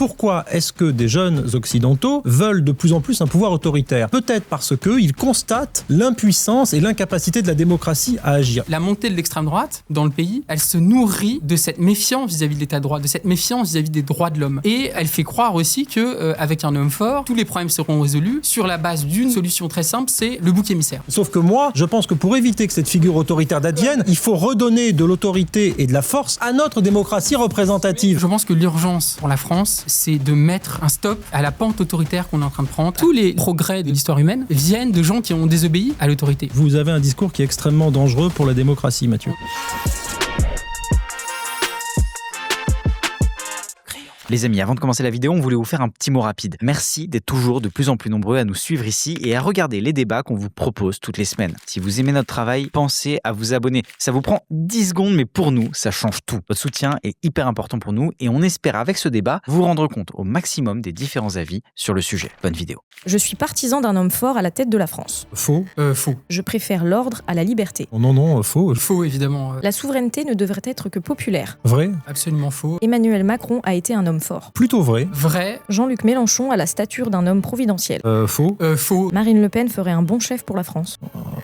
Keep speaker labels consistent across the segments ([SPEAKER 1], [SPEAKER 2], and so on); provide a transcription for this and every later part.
[SPEAKER 1] Pourquoi est-ce que des jeunes occidentaux veulent de plus en plus un pouvoir autoritaire ? Peut-être parce qu'ils constatent l'impuissance et l'incapacité de la démocratie à agir.
[SPEAKER 2] La montée de l'extrême droite dans le pays, elle se nourrit de cette méfiance vis-à-vis de l'état de droit, de cette méfiance vis-à-vis des droits de l'homme. Et elle fait croire aussi qu'avec un homme fort, tous les problèmes seront résolus sur la base d'une solution très simple, c'est le bouc émissaire.
[SPEAKER 1] Sauf que moi, je pense que pour éviter que cette figure autoritaire advienne, il faut redonner de l'autorité et de la force à notre démocratie représentative.
[SPEAKER 2] Je pense que l'urgence pour la France, c'est de mettre un stop à la pente autoritaire qu'on est en train de prendre. Tous les progrès de l'histoire humaine viennent de gens qui ont désobéi à l'autorité.
[SPEAKER 1] Vous avez un discours qui est extrêmement dangereux pour la démocratie, Mathieu.
[SPEAKER 3] Les amis, avant de commencer la vidéo, on voulait vous faire un petit mot rapide. Merci d'être toujours de plus en plus nombreux à nous suivre ici et à regarder les débats qu'on vous propose toutes les semaines. Si vous aimez notre travail, pensez à vous abonner. Ça vous prend 10 secondes, mais pour nous, ça change tout. Votre soutien est hyper important pour nous et on espère avec ce débat vous rendre compte au maximum des différents avis sur le sujet. Bonne vidéo.
[SPEAKER 4] Je suis partisan d'un homme fort à la tête de la France.
[SPEAKER 1] Faux.
[SPEAKER 2] Faux.
[SPEAKER 4] Je préfère l'ordre à la liberté.
[SPEAKER 1] Non, faux.
[SPEAKER 2] Faux, évidemment.
[SPEAKER 4] La souveraineté ne devrait être que populaire.
[SPEAKER 1] Vrai.
[SPEAKER 2] Absolument faux.
[SPEAKER 4] Emmanuel Macron a été un homme fort.
[SPEAKER 1] Plutôt vrai.
[SPEAKER 2] Vrai.
[SPEAKER 4] Jean-Luc Mélenchon a la stature d'un homme providentiel.
[SPEAKER 1] Faux.
[SPEAKER 2] Faux.
[SPEAKER 4] Marine Le Pen ferait un bon chef pour la France.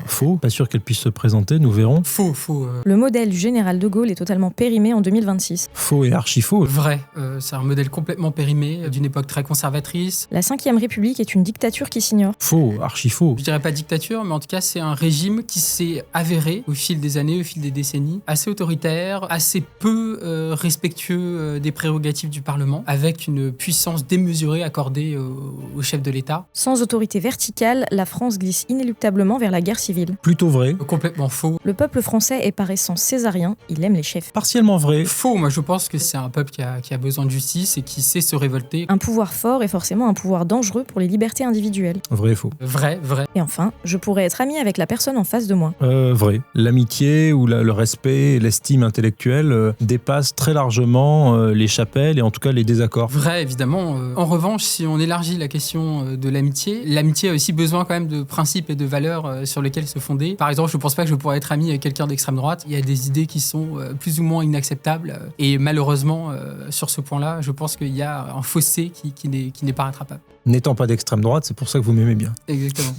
[SPEAKER 1] Faux. Pas sûr qu'elle puisse se présenter, nous verrons.
[SPEAKER 2] Faux.
[SPEAKER 4] Le modèle du général de Gaulle est totalement périmé en 2026.
[SPEAKER 1] Faux et archi faux.
[SPEAKER 2] Vrai. C'est un modèle complètement périmé, d'une époque très conservatrice.
[SPEAKER 4] La 5e République est une dictature qui s'ignore.
[SPEAKER 1] Faux, archi faux.
[SPEAKER 2] Je dirais pas dictature, mais en tout cas, c'est un régime qui s'est avéré au fil des années, au fil des décennies, assez autoritaire, assez peu respectueux des prérogatives du Parlement, avec une puissance démesurée accordée au chef de l'État.
[SPEAKER 4] Sans autorité verticale, la France glisse inéluctablement vers la guerre civile.
[SPEAKER 1] Plutôt vrai.
[SPEAKER 2] Complètement faux.
[SPEAKER 4] Le peuple français est par essence césarien, il aime les chefs.
[SPEAKER 1] Partiellement vrai.
[SPEAKER 2] Faux, moi je pense que c'est un peuple qui a besoin de justice et qui sait se révolter.
[SPEAKER 4] Un pouvoir fort est forcément un pouvoir dangereux pour les libertés individuelles.
[SPEAKER 1] Vrai et faux.
[SPEAKER 2] Vrai.
[SPEAKER 4] Et enfin, je pourrais être ami avec la personne en face de moi.
[SPEAKER 1] Vrai. L'amitié ou le respect et l'estime intellectuelle dépassent très largement les chapelles et en tout cas les désaccords.
[SPEAKER 2] Vrai, évidemment. En revanche, si on élargit la question de l'amitié a aussi besoin quand même de principes et de valeurs sur lesquels se fonder. Par exemple, je ne pense pas que je pourrais être ami avec quelqu'un d'extrême droite. Il y a des idées qui sont plus ou moins inacceptables. Et malheureusement, sur ce point-là, je pense qu'il y a un fossé qui n'est pas rattrapable.
[SPEAKER 1] N'étant pas d'extrême droite, c'est pour ça que vous m'aimez bien.
[SPEAKER 2] Exactement.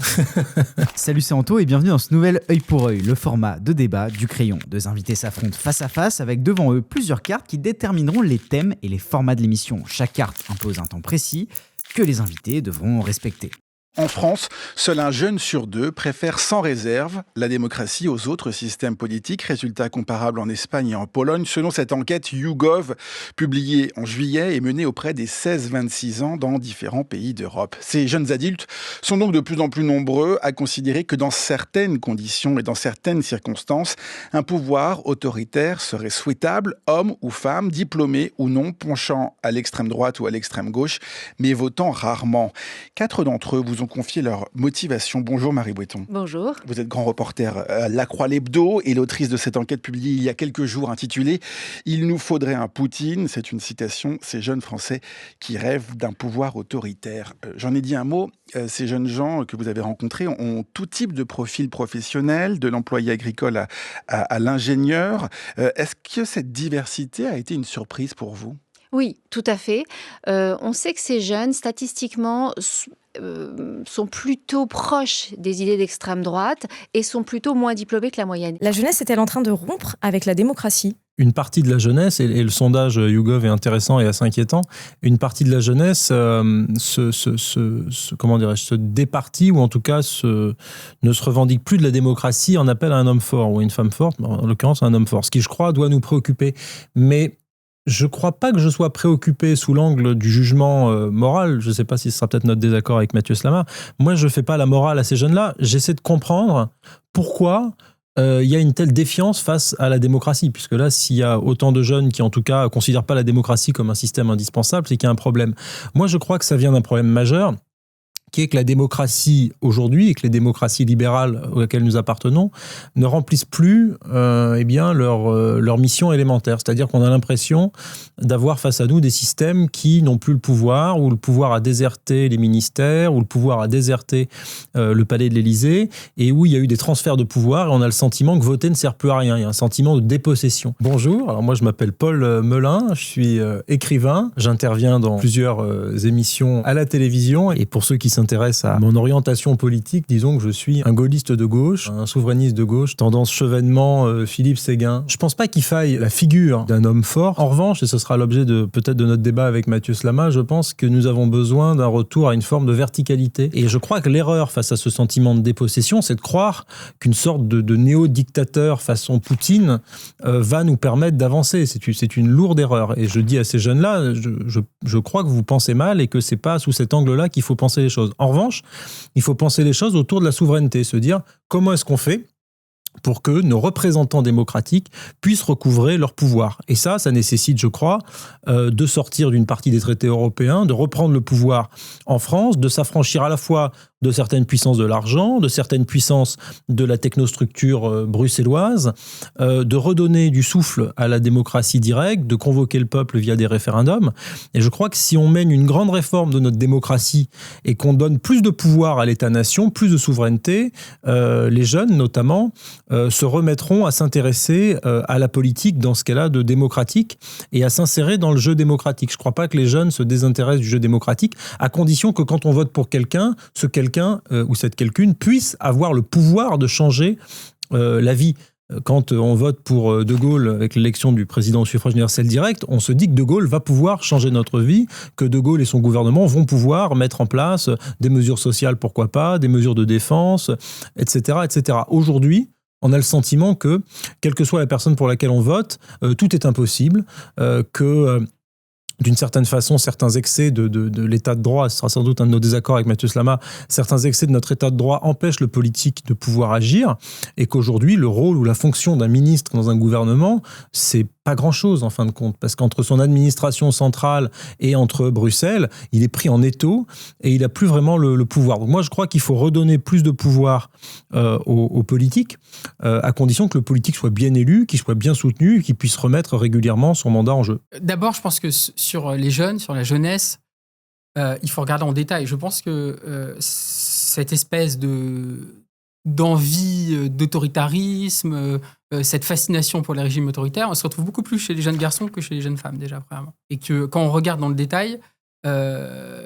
[SPEAKER 3] Salut, c'est Anto et bienvenue dans ce nouvel œil pour œil, le format de débat du crayon. Deux invités s'affrontent face à face avec devant eux plusieurs cartes qui détermineront les thèmes et les formats de l'émission. Chaque carte impose un temps précis que les invités devront respecter.
[SPEAKER 5] En France, seul un jeune sur deux préfère sans réserve la démocratie aux autres systèmes politiques. Résultat comparable en Espagne et en Pologne, selon cette enquête YouGov, publiée en juillet et menée auprès des 16-26 ans dans différents pays d'Europe. Ces jeunes adultes sont donc de plus en plus nombreux à considérer que dans certaines conditions et dans certaines circonstances, un pouvoir autoritaire serait souhaitable, homme ou femme, diplômé ou non, penchant à l'extrême droite ou à l'extrême gauche, mais votant rarement. 4 d'entre eux vous ont confié leur motivation. Bonjour Marie Bouéton.
[SPEAKER 6] Bonjour.
[SPEAKER 5] Vous êtes grand reporter à La Croix l'Hebdo et l'autrice de cette enquête publiée il y a quelques jours intitulée « Il nous faudrait un Poutine ». C'est une citation, ces jeunes Français qui rêvent d'un pouvoir autoritaire. J'en ai dit un mot, ces jeunes gens que vous avez rencontrés ont tout type de profil professionnel, de l'employé agricole à l'ingénieur. Est-ce que cette diversité a été une surprise pour vous ?
[SPEAKER 6] Oui, tout à fait. On sait que ces jeunes, statistiquement, sont plutôt proches des idées d'extrême droite et sont plutôt moins diplômés que la moyenne.
[SPEAKER 4] La jeunesse est-elle en train de rompre avec la démocratie ?
[SPEAKER 1] Une partie de la jeunesse, et le sondage YouGov est intéressant et assez inquiétant, une partie de la jeunesse se départit ou en tout cas ne se revendique plus de la démocratie en appel à un homme fort ou une femme forte, en l'occurrence un homme fort, ce qui je crois doit nous préoccuper. Mais je ne crois pas que je sois préoccupé sous l'angle du jugement moral. Je ne sais pas si ce sera peut-être notre désaccord avec Mathieu Slama. Moi, je ne fais pas la morale à ces jeunes-là. J'essaie de comprendre pourquoi il y a une telle défiance face à la démocratie. Puisque là, s'il y a autant de jeunes qui, en tout cas, ne considèrent pas la démocratie comme un système indispensable, c'est qu'il y a un problème. Moi, je crois que ça vient d'un problème majeur qui est que la démocratie aujourd'hui et que les démocraties libérales auxquelles nous appartenons ne remplissent plus leur mission élémentaire. C'est-à-dire qu'on a l'impression d'avoir face à nous des systèmes qui n'ont plus le pouvoir, où le pouvoir a déserté les ministères, où le pouvoir a déserté le palais de l'Élysée, et où il y a eu des transferts de pouvoir, et on a le sentiment que voter ne sert plus à rien. Il y a un sentiment de dépossession. Bonjour, alors moi je m'appelle Paul Melun, je suis écrivain, j'interviens dans plusieurs émissions à la télévision, et pour ceux qui s'intéresse à mon orientation politique, disons que je suis un gaulliste de gauche, un souverainiste de gauche, tendance chevènement Philippe Séguin. Je pense pas qu'il faille la figure d'un homme fort. En revanche, et ce sera l'objet peut-être de notre débat avec Mathieu Slama, je pense que nous avons besoin d'un retour à une forme de verticalité. Et je crois que l'erreur face à ce sentiment de dépossession, c'est de croire qu'une sorte de néo-dictateur façon Poutine va nous permettre d'avancer. C'est une lourde erreur. Et je dis à ces jeunes-là, je crois que vous pensez mal et que c'est pas sous cet angle-là qu'il faut penser les choses. En revanche, il faut penser les choses autour de la souveraineté, se dire comment est-ce qu'on fait pour que nos représentants démocratiques puissent recouvrer leur pouvoir. Et ça nécessite, je crois, de sortir d'une partie des traités européens, de reprendre le pouvoir en France, de s'affranchir à la fois de certaines puissances de l'argent, de certaines puissances de la technostructure bruxelloise, de redonner du souffle à la démocratie directe, de convoquer le peuple via des référendums. Et je crois que si on mène une grande réforme de notre démocratie et qu'on donne plus de pouvoir à l'État-nation, plus de souveraineté, les jeunes notamment se remettront à s'intéresser à la politique dans ce cas-là de démocratique et à s'insérer dans le jeu démocratique. Je ne crois pas que les jeunes se désintéressent du jeu démocratique, à condition que quand on vote pour quelqu'un, ce quelqu'un ou cette quelqu'une puisse avoir le pouvoir de changer la vie. Quand on vote pour De Gaulle avec l'élection du président au suffrage universel direct, on se dit que De Gaulle va pouvoir changer notre vie, que De Gaulle et son gouvernement vont pouvoir mettre en place des mesures sociales, pourquoi pas, des mesures de défense, etc., etc. Aujourd'hui, on a le sentiment que, quelle que soit la personne pour laquelle on vote, tout est impossible, que d'une certaine façon, certains excès de l'état de droit, ce sera sans doute un de nos désaccords avec Mathieu Slama, certains excès de notre état de droit empêchent le politique de pouvoir agir, et qu'aujourd'hui, le rôle ou la fonction d'un ministre dans un gouvernement, c'est pas grand-chose en fin de compte, parce qu'entre son administration centrale et entre Bruxelles, il est pris en étau et il n'a plus vraiment le pouvoir. Donc moi, je crois qu'il faut redonner plus de pouvoir aux politiques, à condition que le politique soit bien élu, qu'il soit bien soutenu, qu'il puisse remettre régulièrement son mandat en jeu.
[SPEAKER 2] D'abord, je pense que sur les jeunes, sur la jeunesse, il faut regarder en détail. Je pense que cette espèce d'envie d'autoritarisme, cette fascination pour les régimes autoritaires, on se retrouve beaucoup plus chez les jeunes garçons que chez les jeunes femmes, déjà, premièrement. Et que quand on regarde dans le détail,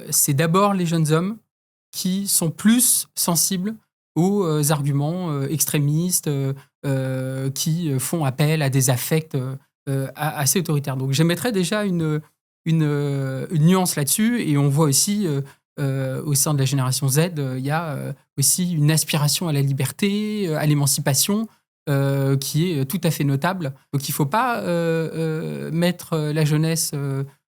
[SPEAKER 2] c'est d'abord les jeunes hommes qui sont plus sensibles aux arguments extrémistes qui font appel à des affects assez autoritaires. Donc j'émettrais déjà une nuance là-dessus, et on voit aussi au sein de la génération Z, il y a aussi une aspiration à la liberté, à l'émancipation, qui est tout à fait notable. Donc il ne faut pas mettre la jeunesse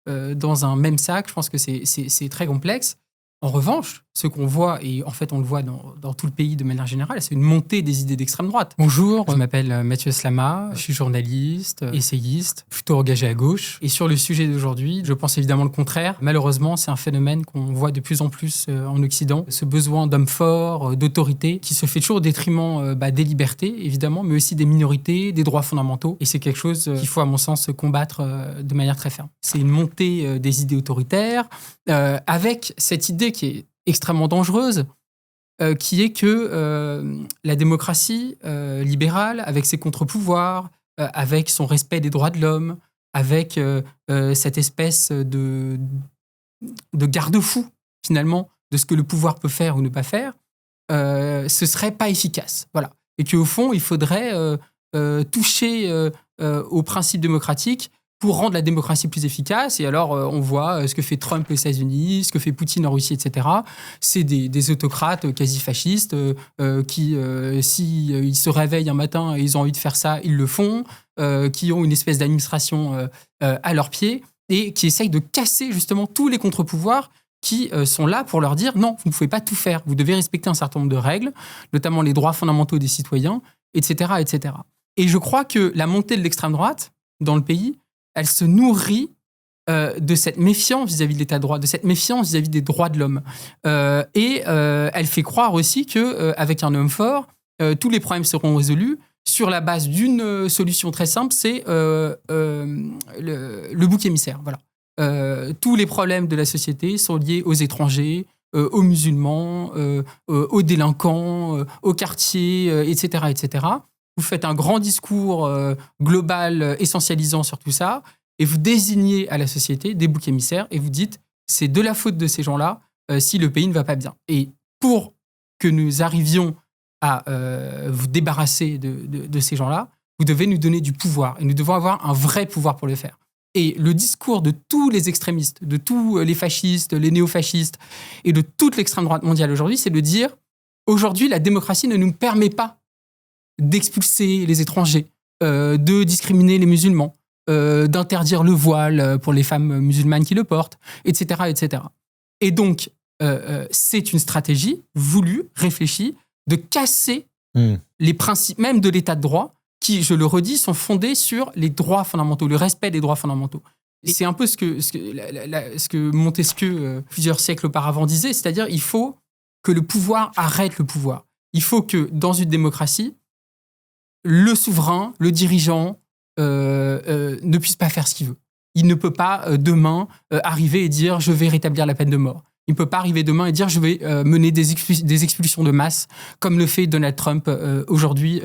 [SPEAKER 2] dans un même sac. Je pense que c'est très complexe. En revanche, ce qu'on voit, et en fait on le voit dans tout le pays de manière générale, c'est une montée des idées d'extrême droite. Bonjour, je m'appelle Mathieu Slama, je suis journaliste, essayiste, plutôt engagé à gauche. Et sur le sujet d'aujourd'hui, je pense évidemment le contraire. Malheureusement, c'est un phénomène qu'on voit de plus en plus en Occident, ce besoin d'hommes forts, d'autorité, qui se fait toujours au détriment des libertés, évidemment, mais aussi des minorités, des droits fondamentaux. Et c'est quelque chose qu'il faut, à mon sens, combattre de manière très ferme. C'est une montée des idées autoritaires, avec cette idée qui est extrêmement dangereuse, qui est que la démocratie libérale, avec ses contre-pouvoirs, avec son respect des droits de l'homme, avec cette espèce de garde-fou, finalement, de ce que le pouvoir peut faire ou ne pas faire, ce serait pas efficace. Voilà. Et qu'au fond, il faudrait toucher aux principes démocratiques pour rendre la démocratie plus efficace. Et alors, on voit ce que fait Trump aux États-Unis, ce que fait Poutine en Russie, etc. C'est des autocrates quasi-fascistes qui, s'ils se réveillent un matin et ils ont envie de faire ça, ils le font, qui ont une espèce d'administration à leurs pieds et qui essayent de casser justement tous les contre-pouvoirs qui sont là pour leur dire « Non, vous ne pouvez pas tout faire. Vous devez respecter un certain nombre de règles, notamment les droits fondamentaux des citoyens, etc. etc. » Et je crois que la montée de l'extrême droite dans le pays, elle se nourrit de cette méfiance vis-à-vis de l'état de droit, de cette méfiance vis-à-vis des droits de l'homme. Elle fait croire aussi qu'avec un homme fort, tous les problèmes seront résolus sur la base d'une solution très simple, c'est le bouc émissaire. Voilà. Tous les problèmes de la société sont liés aux étrangers, aux musulmans, aux délinquants, aux quartiers, etc., etc. Vous faites un grand discours global, essentialisant sur tout ça, et vous désignez à la société des boucs émissaires, et vous dites, c'est de la faute de ces gens-là si le pays ne va pas bien. Et pour que nous arrivions à vous débarrasser de ces gens-là, vous devez nous donner du pouvoir, et nous devons avoir un vrai pouvoir pour le faire. Et le discours de tous les extrémistes, de tous les fascistes, les néofascistes, et de toute l'extrême droite mondiale aujourd'hui, c'est de dire, aujourd'hui, la démocratie ne nous permet pas d'expulser les étrangers, de discriminer les musulmans, d'interdire le voile pour les femmes musulmanes qui le portent, etc. etc. Et donc, c'est une stratégie voulue, réfléchie, de casser les principes même de l'état de droit, qui, je le redis, sont fondés sur les droits fondamentaux, le respect des droits fondamentaux. Et c'est un peu ce que Montesquieu, plusieurs siècles auparavant, disait, c'est-à-dire il faut que le pouvoir arrête le pouvoir. Il faut que, dans une démocratie, le souverain, le dirigeant, ne puisse pas faire ce qu'il veut. Il ne peut pas, demain, arriver et dire « je vais rétablir la peine de mort ». Il ne peut pas arriver demain et dire « je vais mener des expulsions de masse », comme le fait Donald Trump aujourd'hui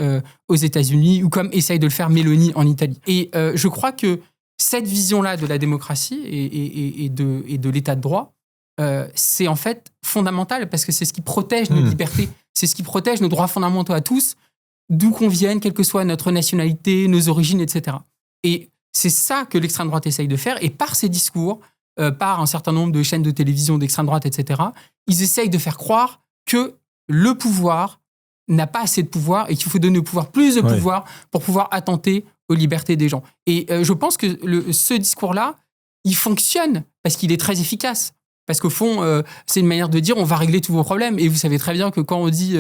[SPEAKER 2] aux États-Unis, ou comme essaye de le faire Meloni en Italie. Et je crois que cette vision-là de la démocratie et de l'état de droit, c'est en fait fondamental, parce que c'est ce qui protège nos libertés, c'est ce qui protège nos droits fondamentaux à tous, d'où qu'on vienne, quelle que soit notre nationalité, nos origines, etc. Et c'est ça que l'extrême droite essaye de faire, et par ses discours, par un certain nombre de chaînes de télévision d'extrême droite, etc., ils essayent de faire croire que le pouvoir n'a pas assez de pouvoir et qu'il faut donner au pouvoir plus de pouvoir pour pouvoir attenter aux libertés des gens. Et je pense que ce discours-là, il fonctionne parce qu'il est très efficace. Parce qu'au fond, c'est une manière de dire on va régler tous vos problèmes. Et vous savez très bien que quand on dit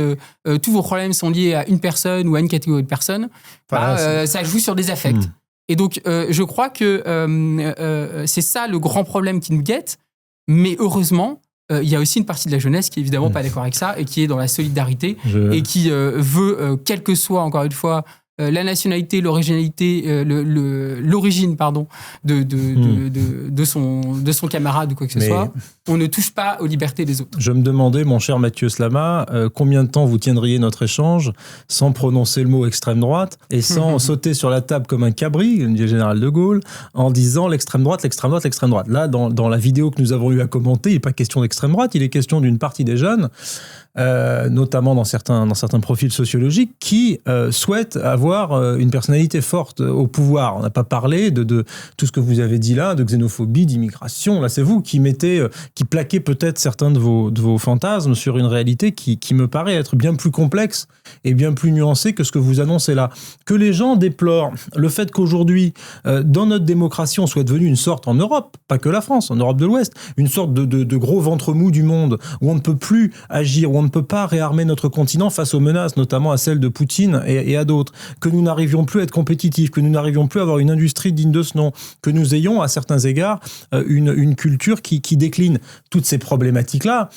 [SPEAKER 2] tous vos problèmes sont liés à une personne ou à une catégorie de personnes, ça joue sur des affects. Et donc, je crois que c'est ça le grand problème qui nous guette. Mais heureusement, il y a aussi une partie de la jeunesse qui est évidemment pas d'accord avec ça et qui est dans la solidarité et qui veut, quelle que soit, encore une fois, la nationalité, l'originalité, l'origine, pardon, de son camarade ou quoi que ce soit, on ne touche pas aux libertés des autres.
[SPEAKER 1] Je me demandais, mon cher Mathieu Slama, combien de temps vous tiendriez notre échange sans prononcer le mot extrême droite et sans sauter sur la table comme un cabri, comme dit le général de Gaulle, en disant l'extrême droite, l'extrême droite, l'extrême droite. Là, dans la vidéo que nous avons eu à commenter, il n'est pas question d'extrême droite, il est question d'une partie des jeunes, notamment dans certains profils sociologiques, qui souhaitent avoir une personnalité forte au pouvoir. On n'a pas parlé de tout ce que vous avez dit là, de xénophobie, d'immigration. Là, c'est vous qui plaquez peut-être certains de vos fantasmes sur une réalité qui me paraît être bien plus complexe et bien plus nuancée que ce que vous annoncez là. Que les gens déplorent le fait qu'aujourd'hui, dans notre démocratie, on soit devenu une sorte, en Europe, pas que la France, en Europe de l'Ouest, une sorte de gros ventre mou du monde, où on ne peut plus agir, où on ne peut pas réarmer notre continent face aux menaces, notamment à celles de Poutine et à d'autres, que nous n'arrivions plus à être compétitifs, que nous n'arrivions plus à avoir une industrie digne de ce nom, que nous ayons à certains égards une culture qui décline. Toutes ces problématiques-là,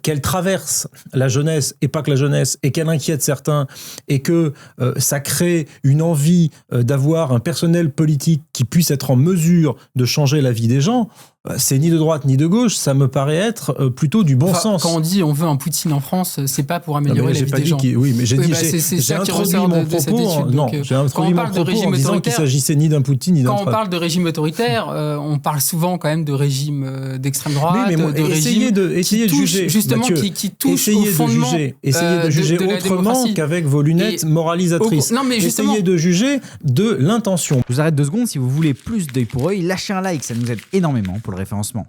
[SPEAKER 1] qu'elles traversent la jeunesse, et pas que la jeunesse, et qu'elles inquiètent certains, et que ça crée une envie d'avoir un personnel politique qui puisse être en mesure de changer la vie des gens, c'est ni de droite ni de gauche, ça me paraît être plutôt du bon sens.
[SPEAKER 2] Quand on dit on veut un Poutine en France, c'est pas pour améliorer la vie des gens.
[SPEAKER 1] Oui, mais j'ai introduit mon propos. J'ai introduit mon propos en disant qu'il s'agissait ni d'un Poutine ni d'un Trump.
[SPEAKER 2] Quand on parle de régime autoritaire, on parle souvent quand même de régime d'extrême droite,
[SPEAKER 1] essayez de juger,
[SPEAKER 2] justement,
[SPEAKER 1] Mathieu,
[SPEAKER 2] qui touche au fondement.
[SPEAKER 1] Essayez de juger autrement qu'avec vos lunettes moralisatrices. Essayez de juger de l'intention.
[SPEAKER 3] Je vous arrête 2 secondes. Si vous voulez plus d'œil pour œil, lâchez un like, ça nous aide énormément pour le référencement.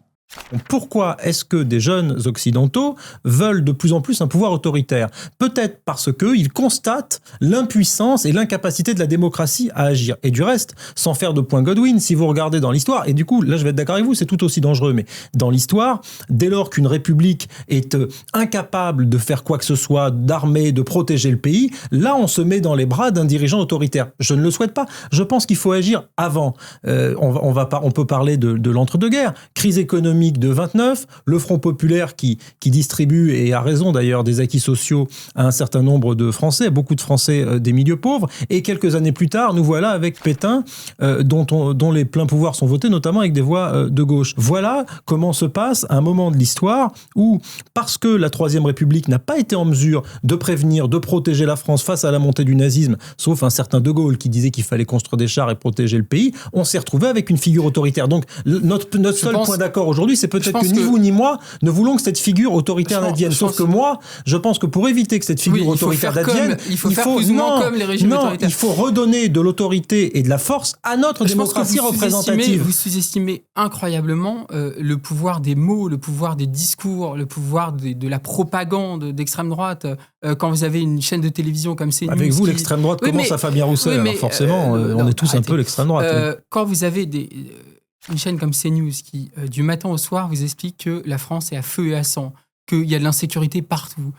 [SPEAKER 1] Pourquoi est-ce que des jeunes occidentaux veulent de plus en plus un pouvoir autoritaire ? Peut-être parce qu'ils constatent l'impuissance et l'incapacité de la démocratie à agir. Et du reste, sans faire de point Godwin, si vous regardez dans l'histoire, et du coup, là je vais être d'accord avec vous, c'est tout aussi dangereux, mais dans l'histoire, dès lors qu'une république est incapable de faire quoi que ce soit, d'armer, de protéger le pays, là on se met dans les bras d'un dirigeant autoritaire. Je ne le souhaite pas. Je pense qu'il faut agir avant. On peut parler de l'entre-deux-guerres, crise économique de 29, le Front populaire qui distribue, et a raison d'ailleurs, des acquis sociaux à un certain nombre de Français, beaucoup de Français des milieux pauvres, et quelques années plus tard, nous voilà avec Pétain, dont les pleins pouvoirs sont votés, notamment avec des voix de gauche. Voilà comment se passe un moment de l'histoire où, parce que la Troisième République n'a pas été en mesure de prévenir, de protéger la France face à la montée du nazisme, sauf un certain De Gaulle qui disait qu'il fallait construire des chars et protéger le pays, on s'est retrouvé avec une figure autoritaire. Donc notre seul point d'accord aujourd'hui, c'est peut-être que ni vous ni moi ne voulons que cette figure autoritaire n'advienne. Sauf que moi, je pense que pour éviter que cette figure autoritaire n'advienne,
[SPEAKER 2] il faut faire plus ou moins comme les régimes autoritaires.
[SPEAKER 1] Il faut redonner de l'autorité et de la force à notre démocratie représentative.
[SPEAKER 2] Vous sous-estimez incroyablement le pouvoir des mots, le pouvoir des discours, le pouvoir de la propagande d'extrême droite. Quand vous avez une chaîne de télévision comme CNews...
[SPEAKER 1] Avec vous, l'extrême droite commence à Fabien Roussel. Alors forcément, on est tous un peu l'extrême droite.
[SPEAKER 2] Quand vous avez une chaîne comme CNews qui, du matin au soir, vous explique que la France est à feu et à sang, qu'il y a de l'insécurité partout,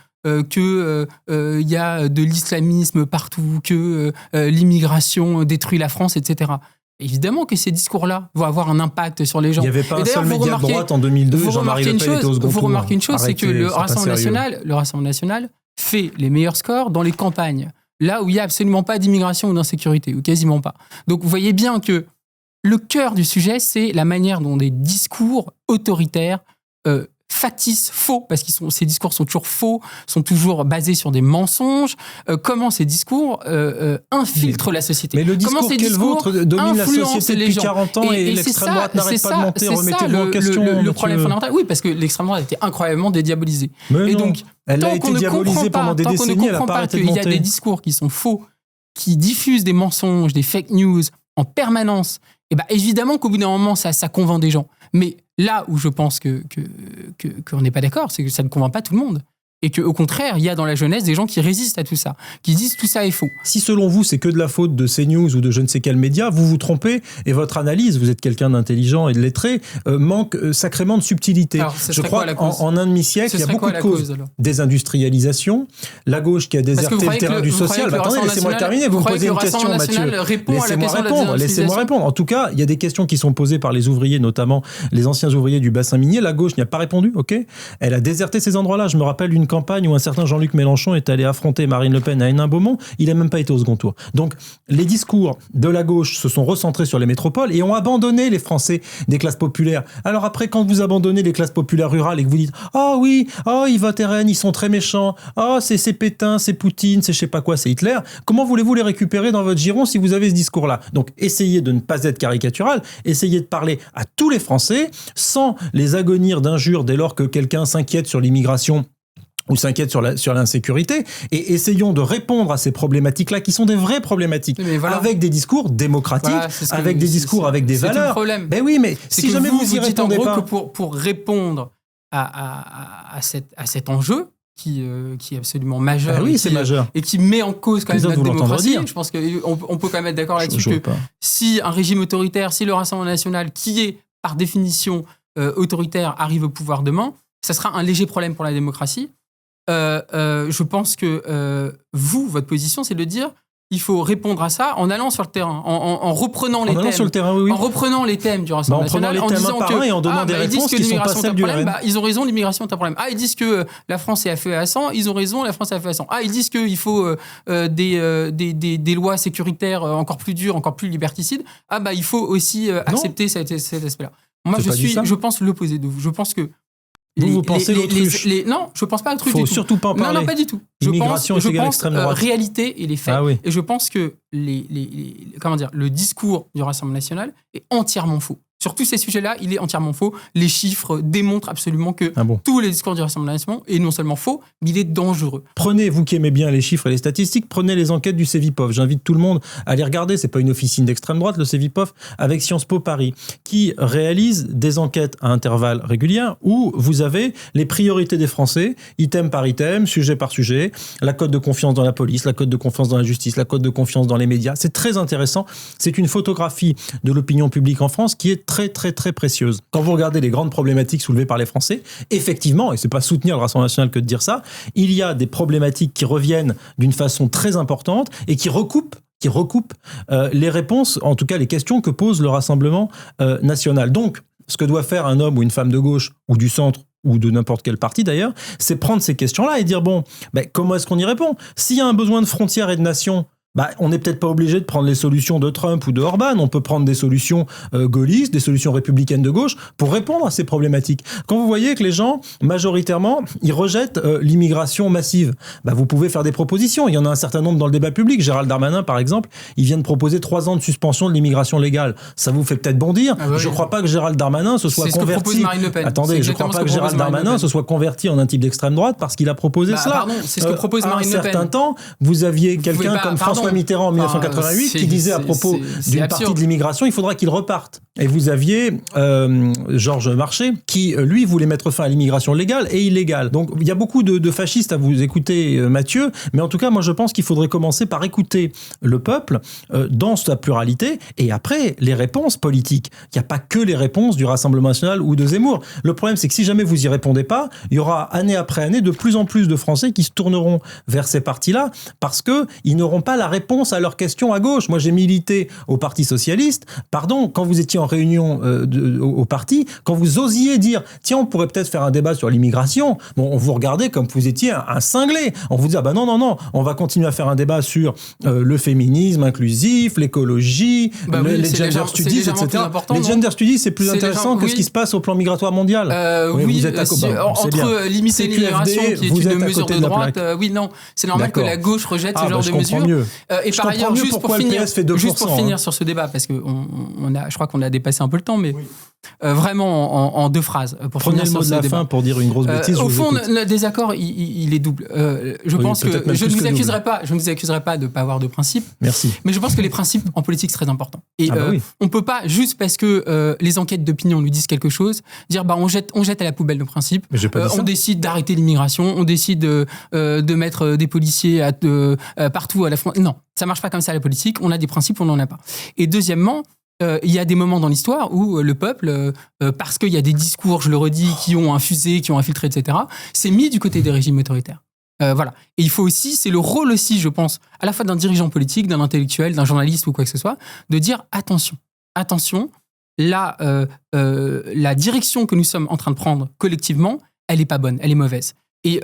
[SPEAKER 2] qu'il y a de l'islamisme partout, que l'immigration détruit la France, etc. Évidemment que ces discours-là vont avoir un impact sur les gens.
[SPEAKER 1] Il n'y avait pas un seul média de droite en 2002, Jean-Marie Le Pen était au second tour.
[SPEAKER 2] Vous remarquez une chose, c'est que le Rassemblement national fait les meilleurs scores dans les campagnes, là où il n'y a absolument pas d'immigration ou d'insécurité, ou quasiment pas. Donc vous voyez bien que le cœur du sujet, c'est la manière dont des discours autoritaires, factices, faux, parce que ces discours sont toujours faux, sont toujours basés sur des mensonges, comment ces discours infiltrent la société.
[SPEAKER 1] Mais le discours qui est le vôtre domine la société depuis 40 ans et l'extrême droite n'arrête pas de monter. Remettez-vous en question.
[SPEAKER 2] Le problème fondamental, oui, parce que l'extrême droite a été incroyablement dédiabolisée.
[SPEAKER 1] Mais et non, donc, elle a été diabolisée pendant des décennies, elle n'a pas arrêté de monter.
[SPEAKER 2] Il y a des discours qui sont faux, qui diffusent des mensonges, des fake news en permanence. Et bien évidemment qu'au bout d'un moment, ça convainc des gens. Mais là où je pense qu'on n'est pas d'accord, c'est que ça ne convainc pas tout le monde. Et qu'au contraire, il y a dans la jeunesse des gens qui résistent à tout ça, qui disent tout ça est faux.
[SPEAKER 1] Si selon vous, c'est que de la faute de CNews ou de je ne sais quel média, vous vous trompez et votre analyse, vous êtes quelqu'un d'intelligent et de lettré, manque sacrément de subtilité.
[SPEAKER 2] Alors,
[SPEAKER 1] je crois qu'en un demi-siècle, il y a beaucoup de causes. Désindustrialisation, la gauche qui a déserté le terrain du social. Attendez, laissez-moi terminer, vous me posez une question, Mathieu. Laissez-moi répondre. En tout cas, il y a des questions qui sont posées par les ouvriers, notamment les anciens ouvriers du bassin minier. La gauche n'y a pas répondu, ok ? Elle a déserté ces endroits-là. Je me rappelle d'une campagne où un certain Jean-Luc Mélenchon est allé affronter Marine Le Pen à Hénin-Beaumont, il n'a même pas été au second tour. Donc, les discours de la gauche se sont recentrés sur les métropoles et ont abandonné les Français des classes populaires. Alors après, quand vous abandonnez les classes populaires rurales et que vous dites « Ah oui, ils votent RN, ils sont très méchants, c'est Pétain, c'est Poutine, c'est je sais pas quoi, c'est Hitler », comment voulez-vous les récupérer dans votre giron si vous avez ce discours-là ? Donc, essayez de ne pas être caricatural, essayez de parler à tous les Français sans les agonir d'injures dès lors que quelqu'un s'inquiète sur l'immigration ou s'inquiète sur l'insécurité, et essayons de répondre à ces problématiques-là, qui sont des vraies problématiques, avec des discours dématiques, avec des discours avec des valeurs.
[SPEAKER 2] C'est le problème.
[SPEAKER 1] Ben oui, mais si jamais vous y répondez pas...
[SPEAKER 2] Que pour répondre à cet enjeu, qui est absolument majeur,
[SPEAKER 1] majeur,
[SPEAKER 2] et qui met en cause quand même notre démocratie. Je pense qu'on peut quand même être d'accord là-dessus que si un régime autoritaire, si le Rassemblement national, qui est par définition autoritaire, arrive au pouvoir demain, ça sera un léger problème pour la démocratie. Je pense que votre position, c'est de dire il faut répondre à ça en allant sur le terrain, en reprenant les thèmes.
[SPEAKER 1] Sur le terrain, oui.
[SPEAKER 2] En reprenant les thèmes du Rassemblement national, en disant que
[SPEAKER 1] et en donnant des réponses qui sont pas celles du RN.
[SPEAKER 2] Ils ont raison, l'immigration est un problème. Ils disent que la France est à feu et à sang, ils ont raison, la France est à feu et à sang. Ils disent qu'il faut des lois sécuritaires encore plus dures, encore plus liberticides. Il faut aussi accepter cet aspect-là. Moi, je pense l'opposé de vous. Je pense que
[SPEAKER 1] vous pensez l'autruche.
[SPEAKER 2] Non, je ne pense pas l'autruche du tout.
[SPEAKER 1] Il ne faut surtout pas en parler.
[SPEAKER 2] Non, pas du tout.
[SPEAKER 1] L'immigration est égale à l'extrême droite.
[SPEAKER 2] Réalité et les faits. Et je pense que le discours du Rassemblement national est entièrement faux. Sur tous ces sujets-là, il est entièrement faux. Les chiffres démontrent absolument que tous les discours du Rassemblement national est non seulement faux, mais il est dangereux.
[SPEAKER 1] Prenez, vous qui aimez bien les chiffres et les statistiques, prenez les enquêtes du Cevipof. J'invite tout le monde à les regarder. C'est pas une officine d'extrême droite, le Cevipof, avec Sciences Po Paris, qui réalise des enquêtes à intervalles réguliers où vous avez les priorités des Français, item par item, sujet par sujet, la cote de confiance dans la police, la cote de confiance dans la justice, la cote de confiance dans les médias. C'est très intéressant. C'est une photographie de l'opinion publique en France qui est très, très, très précieuse. Quand vous regardez les grandes problématiques soulevées par les Français, effectivement, et c'est pas soutenir le Rassemblement national que de dire ça, il y a des problématiques qui reviennent d'une façon très importante et qui recoupent les réponses, en tout cas les questions que pose le Rassemblement national. Donc, ce que doit faire un homme ou une femme de gauche ou du centre ou de n'importe quel parti d'ailleurs, c'est prendre ces questions-là et dire comment est-ce qu'on y répond ? S'il y a un besoin de frontières et de nation, on n'est peut-être pas obligé de prendre les solutions de Trump ou de Orban. On peut prendre des solutions gaullistes, des solutions républicaines de gauche pour répondre à ces problématiques. Quand vous voyez que les gens, majoritairement, ils rejettent l'immigration massive, vous pouvez faire des propositions. Il y en a un certain nombre dans le débat public. Gérald Darmanin, par exemple, il vient de proposer 3 ans de suspension de l'immigration légale. Ça vous fait peut-être bondir. Je ne crois pas que Gérald Darmanin se soit converti. Attendez, je ne crois pas que Gérald Darmanin se soit converti en un type d'extrême droite parce qu'il a proposé cela.
[SPEAKER 2] Pardon, c'est ce que propose Marine Le Pen.
[SPEAKER 1] À un certain temps, vous aviez quelqu'un comme François Mitterrand en 1988 qui disait à propos d'une partie de l'immigration, il faudra qu'il reparte. Et vous aviez Georges Marchais qui, lui, voulait mettre fin à l'immigration légale et illégale. Donc, il y a beaucoup de fascistes à vous écouter, Mathieu, mais en tout cas, moi, je pense qu'il faudrait commencer par écouter le peuple dans sa pluralité et après, les réponses politiques. Il n'y a pas que les réponses du Rassemblement national ou de Zemmour. Le problème, c'est que si jamais vous y répondez pas, il y aura année après année de plus en plus de Français qui se tourneront vers ces partis-là parce qu'ils n'auront pas la réponse à leurs questions à gauche. Moi, j'ai milité au Parti socialiste. Pardon, quand vous étiez en réunion au parti, quand vous osiez dire « Tiens, on pourrait peut-être faire un débat sur l'immigration », on vous regardait comme vous étiez un cinglé. On vous disait « non, on va continuer à faire un débat sur le féminisme inclusif, l'écologie, les gender studies, etc. » Les gender studies, c'est plus intéressant que ce qui se passe au plan migratoire mondial.
[SPEAKER 2] Vous êtes entre limiter l'immigration, qui est une mesure de droite, c'est normal que la gauche rejette ce genre de mesures. Et par ailleurs, juste pour finir sur ce débat, parce que je crois qu'on a dépassé un peu le temps, mais vraiment en 2 phrases.
[SPEAKER 1] Prenez le mot de la fin pour dire une grosse bêtise.
[SPEAKER 2] Au fond, le désaccord, il est double. Je pense que je ne vous accuserai pas de ne pas avoir de principe.
[SPEAKER 1] Merci.
[SPEAKER 2] Mais je pense que les principes en politique, c'est très important. Et on ne peut pas, juste parce que les enquêtes d'opinion nous disent quelque chose, dire on jette à la poubelle nos principes. On décide d'arrêter l'immigration, on décide de mettre des policiers partout à la frontière. Non, ça ne marche pas comme ça la politique. On a des principes, on n'en a pas. Et deuxièmement, il y a des moments dans l'histoire où le peuple, parce qu'il y a des discours, je le redis, qui ont infusé, qui ont infiltré, etc., s'est mis du côté des régimes autoritaires. Voilà. Et il faut aussi, c'est le rôle aussi, je pense, à la fois d'un dirigeant politique, d'un intellectuel, d'un journaliste ou quoi que ce soit, de dire attention, la direction que nous sommes en train de prendre collectivement, elle n'est pas bonne, elle est mauvaise. Et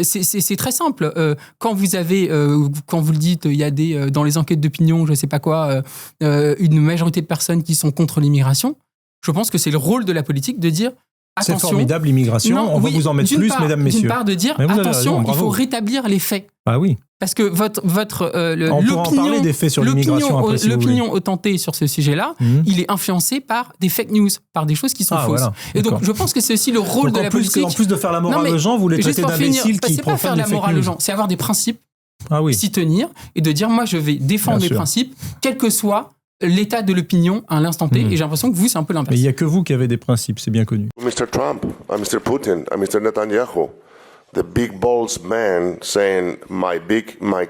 [SPEAKER 2] c'est très simple. Quand vous le dites, il y a dans les enquêtes d'opinion, je ne sais pas quoi, une majorité de personnes qui sont contre l'immigration, je pense que c'est le rôle de la politique de dire attention.
[SPEAKER 1] C'est formidable l'immigration, on va vous en mettre plus, mesdames, messieurs.
[SPEAKER 2] D'une part de dire attention, il faut rétablir les faits.
[SPEAKER 1] Ah oui.
[SPEAKER 2] Parce que
[SPEAKER 1] on pourra en parler des faits sur l'immigration après, si
[SPEAKER 2] l'opinion authentée sur ce sujet-là, il est influencé par des fake news, par des choses qui sont fausses. Voilà. Et donc, je pense que c'est aussi le rôle de la politique.
[SPEAKER 1] En plus de faire la morale aux gens, vous les traitez d'imbéciles qui
[SPEAKER 2] profanent les fake news. C'est pas faire la morale aux gens, c'est avoir des principes, s'y tenir et de dire moi je vais défendre mes principes, quel que soit l'état de l'opinion à l'instant T. Et j'ai l'impression que vous, c'est un peu l'inverse.
[SPEAKER 1] Mais il n'y a que vous qui avez des principes, c'est bien connu.
[SPEAKER 7] Mr. Trump, Mr. Putin, Mr. Netanyahu. The big balls man saying my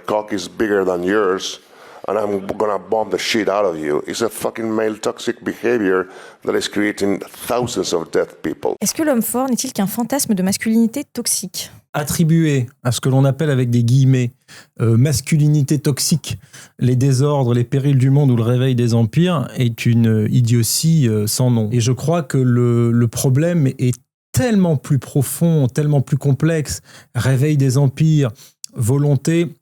[SPEAKER 7] cock is bigger than yours and I'm gonna bomb the shit out of you is a fucking male toxic behavior that is creating thousands of dead people.
[SPEAKER 4] Est-ce que l'homme fort n'est-il qu'un fantasme de masculinité toxique ?
[SPEAKER 1] Attribuer à ce que l'on appelle avec des guillemets masculinité toxique, les désordres, les périls du monde ou le réveil des empires est une idiotie sans nom. Et je crois que le problème est tellement plus profond, tellement plus complexe, réveil des empires, volonté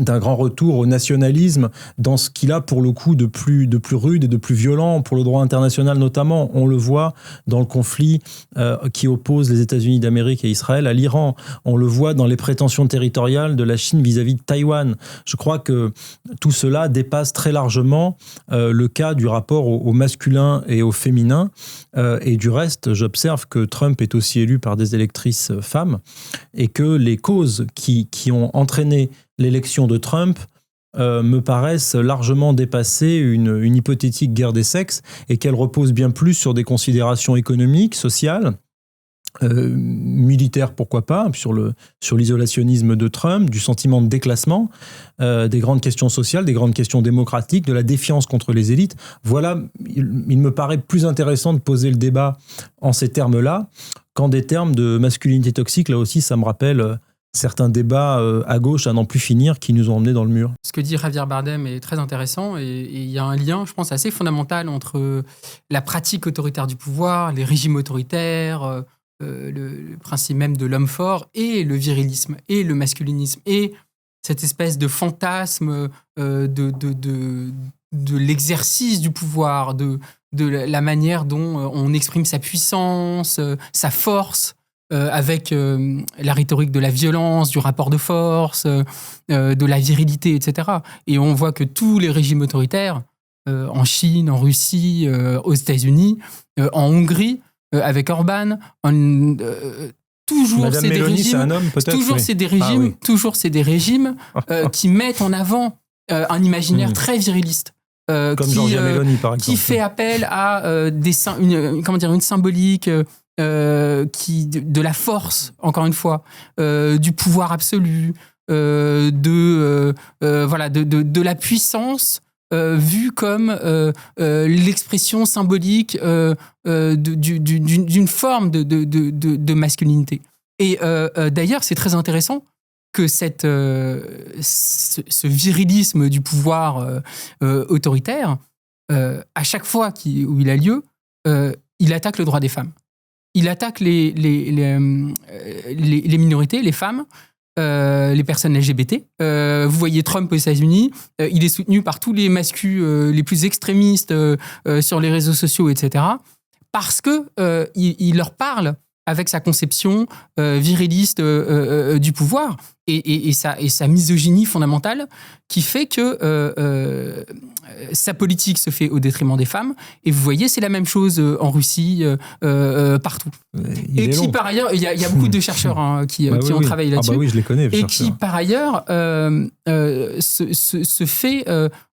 [SPEAKER 1] d'un grand retour au nationalisme dans ce qu'il a pour le coup de plus rude et de plus violent pour le droit international notamment. On le voit dans le conflit qui oppose les États-Unis d'Amérique et Israël à l'Iran. On le voit dans les prétentions territoriales de la Chine vis-à-vis de Taïwan. Je crois que tout cela dépasse très largement le cas du rapport au masculin et au féminin. Et du reste, j'observe que Trump est aussi élu par des électrices femmes et que les causes qui ont entraîné l'élection de Trump me paraissent largement dépasser une hypothétique guerre des sexes et qu'elle repose bien plus sur des considérations économiques, sociales, militaires pourquoi pas, sur l'isolationnisme de Trump, du sentiment de déclassement, des grandes questions sociales, des grandes questions démocratiques, de la défiance contre les élites. Voilà, il me paraît plus intéressant de poser le débat en ces termes-là qu'en des termes de masculinité toxique. Là aussi, ça me rappelle certains débats à gauche à n'en plus finir qui nous ont emmenés dans le mur.
[SPEAKER 2] Ce que dit Javier Bardem est très intéressant et il y a un lien, je pense, assez fondamental entre la pratique autoritaire du pouvoir, les régimes autoritaires, le principe même de l'homme fort et le virilisme et le masculinisme et cette espèce de fantasme de l'exercice du pouvoir, de la manière dont on exprime sa puissance, sa force, avec la rhétorique de la violence, du rapport de force, de la virilité, etc. Et on voit que tous les régimes autoritaires, en Chine, en Russie, aux États-Unis, en Hongrie, avec Orban, toujours
[SPEAKER 1] Madame
[SPEAKER 2] c'est
[SPEAKER 1] Mélanie,
[SPEAKER 2] des régimes,
[SPEAKER 1] c'est un homme, peut-être,
[SPEAKER 2] toujours
[SPEAKER 1] oui.
[SPEAKER 2] c'est des régimes,
[SPEAKER 1] oui.
[SPEAKER 2] toujours c'est des régimes qui mettent en avant un imaginaire très viriliste.
[SPEAKER 1] Comme Giorgia Meloni, par exemple.
[SPEAKER 2] Qui fait appel à une symbolique de la force, encore une fois, du pouvoir absolu, de la puissance vue comme l'expression symbolique d'une forme de masculinité. Et d'ailleurs, c'est très intéressant que ce virilisme du pouvoir autoritaire, à chaque fois où il a lieu, il attaque le droit des femmes. Il attaque les minorités, les femmes, les personnes LGBT. Vous voyez Trump aux États-Unis, il est soutenu par tous les mascus les plus extrémistes sur les réseaux sociaux, etc. Parce que il leur parle avec sa conception viriliste du pouvoir et sa misogynie fondamentale qui fait que sa politique se fait au détriment des femmes. Et vous voyez, c'est la même chose en Russie, partout. Et qui, par ailleurs, il y a beaucoup de chercheurs qui ont travaillé là-dessus.
[SPEAKER 1] Ah bah oui, je les connais.
[SPEAKER 2] Et qui, par ailleurs, se fait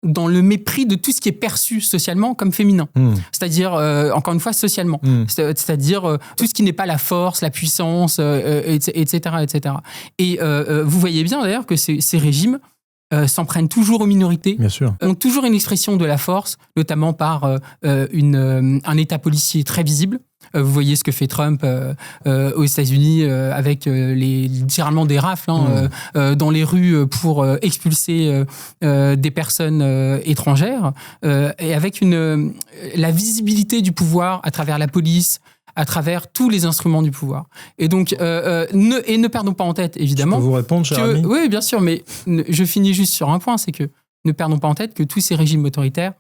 [SPEAKER 2] dans le mépris de tout ce qui est perçu socialement comme féminin. C'est-à-dire, encore une fois, socialement. C'est-à-dire tout ce qui n'est pas la force, la puissance, etc., etc. Et vous voyez bien, d'ailleurs, que ces régimes s'en prennent toujours aux minorités,
[SPEAKER 1] bien sûr,
[SPEAKER 2] ont toujours une expression de la force, notamment par un État policier très visible. Vous voyez ce que fait Trump aux États-Unis avec littéralement des rafles dans les rues pour expulser des personnes étrangères et avec la visibilité du pouvoir à travers la police, à travers tous les instruments du pouvoir. Et donc, ne perdons pas en tête, évidemment...
[SPEAKER 1] Je peux vous répondre, cher ami ?
[SPEAKER 2] Oui, bien sûr, mais je finis juste sur un point, c'est que ne perdons pas en tête que tous ces régimes autoritaires,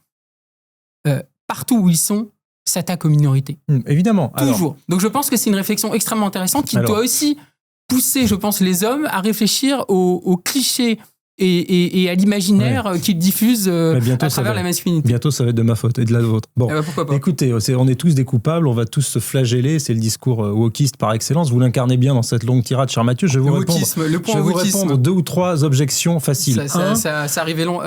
[SPEAKER 2] partout où ils sont, s'attaquent aux minorités.
[SPEAKER 1] Évidemment.
[SPEAKER 2] Toujours. Alors, donc je pense que c'est une réflexion extrêmement intéressante qui doit aussi pousser, je pense, les hommes à réfléchir aux clichés et à l'imaginaire qu'ils diffusent à travers la masculinité.
[SPEAKER 1] Bientôt, ça va être de ma faute et de la vôtre. Bon,
[SPEAKER 2] pourquoi pas.
[SPEAKER 1] Écoutez, on est tous des coupables, on va tous se flageller, c'est le discours wokiste par excellence. Vous l'incarnez bien dans cette longue tirade, cher Mathieu. Je vais vous répondre 2 ou 3 objections faciles.
[SPEAKER 2] Ça arrivait long.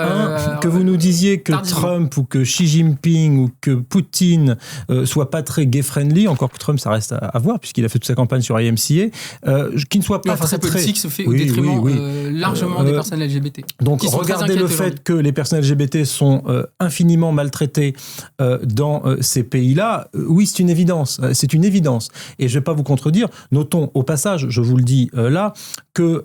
[SPEAKER 1] Que vous nous disiez que Trump ou que Xi Jinping ou que Poutine soient pas très gay-friendly, encore que Trump, ça reste à voir, puisqu'il a fait toute sa campagne sur IMCA, qui ne soit pas
[SPEAKER 2] sa politique se fait au détriment largement des personnes LGBT.
[SPEAKER 1] Donc regardez le fait que les personnes LGBT sont infiniment maltraitées dans ces pays-là. Oui, c'est une évidence. C'est une évidence. Et je ne vais pas vous contredire. Notons au passage, je vous le dis là, que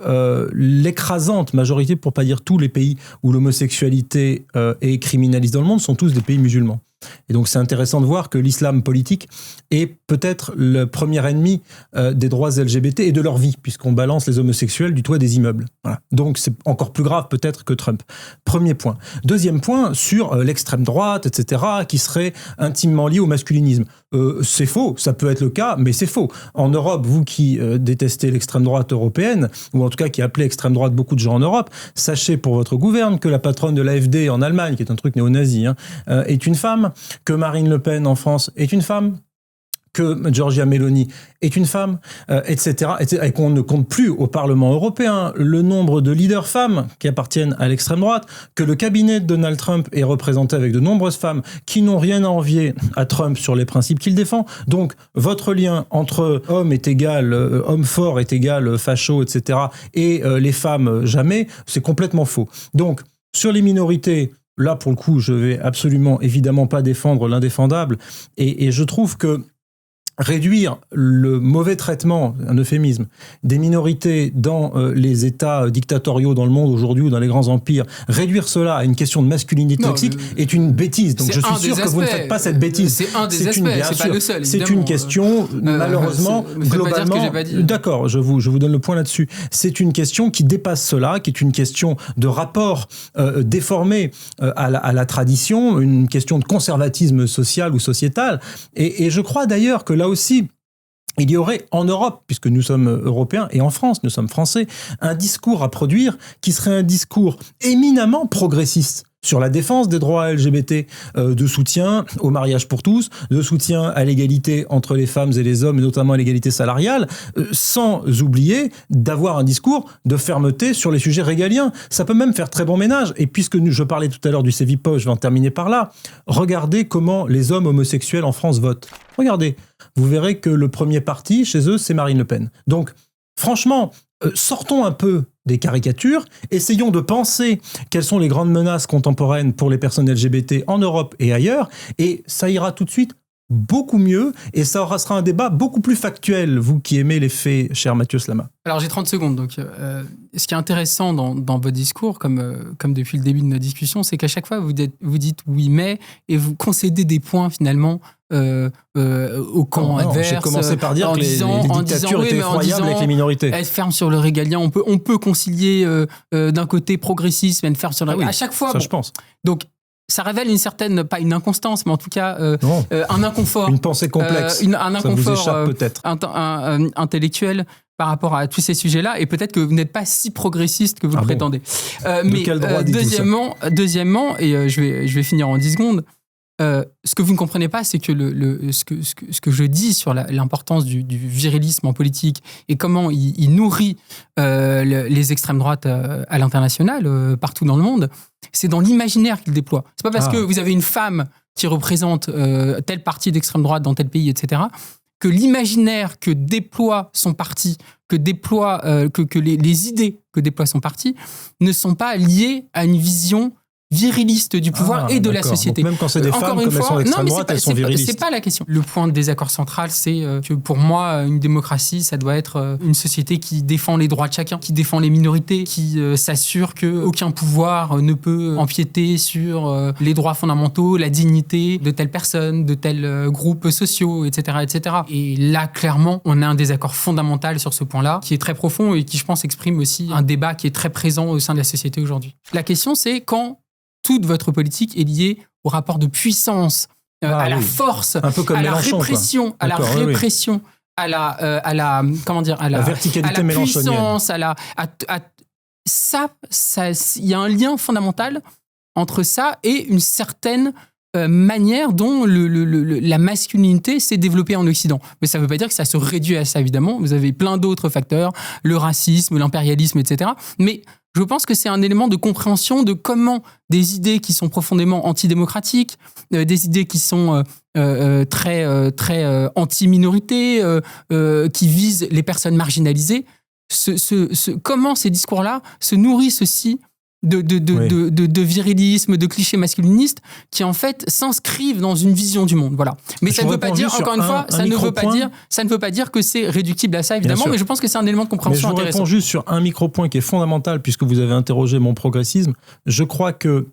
[SPEAKER 1] l'écrasante majorité, pour ne pas dire tous les pays où l'homosexualité est criminalisée dans le monde, sont tous des pays musulmans. Et donc c'est intéressant de voir que l'islam politique est peut-être le premier ennemi des droits LGBT et de leur vie, puisqu'on balance les homosexuels du toit des immeubles. Voilà. Donc c'est encore plus grave peut-être que Trump. Premier point. Deuxième point, sur l'extrême droite, etc., qui serait intimement lié au masculinisme. C'est faux, ça peut être le cas, mais c'est faux. En Europe, vous qui détestez l'extrême droite européenne, ou en tout cas qui appelez extrême droite beaucoup de gens en Europe, sachez pour votre gouverne que la patronne de l'AfD en Allemagne, qui est un truc néo-nazi, est une femme, que Marine Le Pen en France est une femme, que Giorgia Meloni est une femme, etc., et qu'on ne compte plus au Parlement européen le nombre de leaders femmes qui appartiennent à l'extrême droite, que le cabinet de Donald Trump est représenté avec de nombreuses femmes qui n'ont rien à envier à Trump sur les principes qu'il défend. Donc, votre lien entre homme fort est égal facho, etc., et les femmes jamais, c'est complètement faux. Donc, sur les minorités, là, pour le coup, je vais absolument, évidemment pas défendre l'indéfendable, et je trouve que réduire le mauvais traitement, un euphémisme, des minorités dans les États dictatoriaux dans le monde aujourd'hui ou dans les grands empires, réduire cela à une question de masculinité toxique est une bêtise. Donc je suis sûr que vous ne faites pas cette bêtise.
[SPEAKER 2] C'est un des aspects, c'est pas le seul.
[SPEAKER 1] C'est une question, malheureusement, globalement... D'accord, je vous donne le point là-dessus. C'est une question qui dépasse cela, qui est une question de rapport déformé à la tradition, une question de conservatisme social ou sociétal. Et je crois d'ailleurs que là aussi, il y aurait en Europe, puisque nous sommes européens, et en France, nous sommes français, un discours à produire qui serait un discours éminemment progressiste sur la défense des droits LGBT, de soutien au mariage pour tous, de soutien à l'égalité entre les femmes et les hommes, et notamment à l'égalité salariale, sans oublier d'avoir un discours de fermeté sur les sujets régaliens. Ça peut même faire très bon ménage. Et puisque je parlais tout à l'heure du Cevipof, je vais en terminer par là, regardez comment les hommes homosexuels en France votent. Regardez, vous verrez que le premier parti chez eux, c'est Marine Le Pen. Donc, franchement, sortons un peu des caricatures, essayons de penser quelles sont les grandes menaces contemporaines pour les personnes LGBT en Europe et ailleurs, et ça ira tout de suite beaucoup mieux, et ça sera un débat beaucoup plus factuel, vous qui aimez les faits, cher Mathieu Slama.
[SPEAKER 2] Alors j'ai 30 secondes, donc ce qui est intéressant dans votre discours, comme depuis le début de notre discussion, c'est qu'à chaque fois vous dites oui mais, et vous concédez des points finalement au camp adverse.
[SPEAKER 1] J'ai commencé par dire que les dictatures étaient effroyables avec les minorités.
[SPEAKER 2] Être ferme sur le régalien, on peut concilier d'un côté progressisme et être ferme sur le régalien. À chaque fois,
[SPEAKER 1] ça je pense.
[SPEAKER 2] Donc ça révèle une certaine, pas une inconstance, mais en tout cas un inconfort.
[SPEAKER 1] Une pensée complexe.
[SPEAKER 2] Un inconfort
[SPEAKER 1] ça vous échappe peut-être.
[SPEAKER 2] Intellectuel par rapport à tous ces sujets-là, et peut-être que vous n'êtes pas si progressiste que vous le prétendez.
[SPEAKER 1] Mais quel droit
[SPEAKER 2] deuxièmement, et je vais finir en 10 secondes, ce que vous ne comprenez pas, c'est que ce que je dis sur l'importance du virilisme en politique et comment il nourrit les extrêmes droites à l'international, partout dans le monde, c'est dans l'imaginaire qu'il déploie. C'est pas parce que vous avez une femme qui représente telle partie d'extrême droite dans tel pays, etc., que l'imaginaire que déploie son parti, que les idées que déploie son parti ne sont pas liées à une vision viriliste du pouvoir et de la société.
[SPEAKER 1] Donc même quand c'est des femmes, comme elles sont d'extrême droite, elles sont virilistes.
[SPEAKER 2] C'est pas la question. Le point de désaccord central, c'est que pour moi, une démocratie, ça doit être une société qui défend les droits de chacun, qui défend les minorités, qui s'assure qu'aucun pouvoir ne peut empiéter sur les droits fondamentaux, la dignité de telle personne, de tels groupes sociaux, etc., etc. Et là, clairement, on a un désaccord fondamental sur ce point-là, qui est très profond et qui, je pense, exprime aussi un débat qui est très présent au sein de la société aujourd'hui. La question, c'est quand toute votre politique est liée au rapport de puissance, à la force,
[SPEAKER 1] un peu comme
[SPEAKER 2] à la
[SPEAKER 1] Mélenchon,
[SPEAKER 2] répression, à la répression, à la comment dire, à la
[SPEAKER 1] verticalité
[SPEAKER 2] à la
[SPEAKER 1] mélenchonienne.
[SPEAKER 2] puissance, ça, il y a un lien fondamental entre ça et une certaine manière dont la masculinité s'est développée en Occident. Mais ça ne veut pas dire que ça se réduit à ça, évidemment. Vous avez plein d'autres facteurs, le racisme, l'impérialisme, etc. Mais je pense que c'est un élément de compréhension de comment des idées qui sont profondément antidémocratiques, des idées qui sont très anti-minorités, qui visent les personnes marginalisées, comment ces discours-là se nourrissent aussi de virilisme, de clichés masculinistes qui en fait s'inscrivent dans une vision du monde. Voilà. Mais ça ne veut pas dire, encore une fois, ça ne veut pas dire que c'est réductible à ça, évidemment, mais je pense que c'est un élément de compréhension intéressant.
[SPEAKER 1] Je réponds juste sur un micro-point qui est fondamental, puisque vous avez interrogé mon progressisme. Je crois que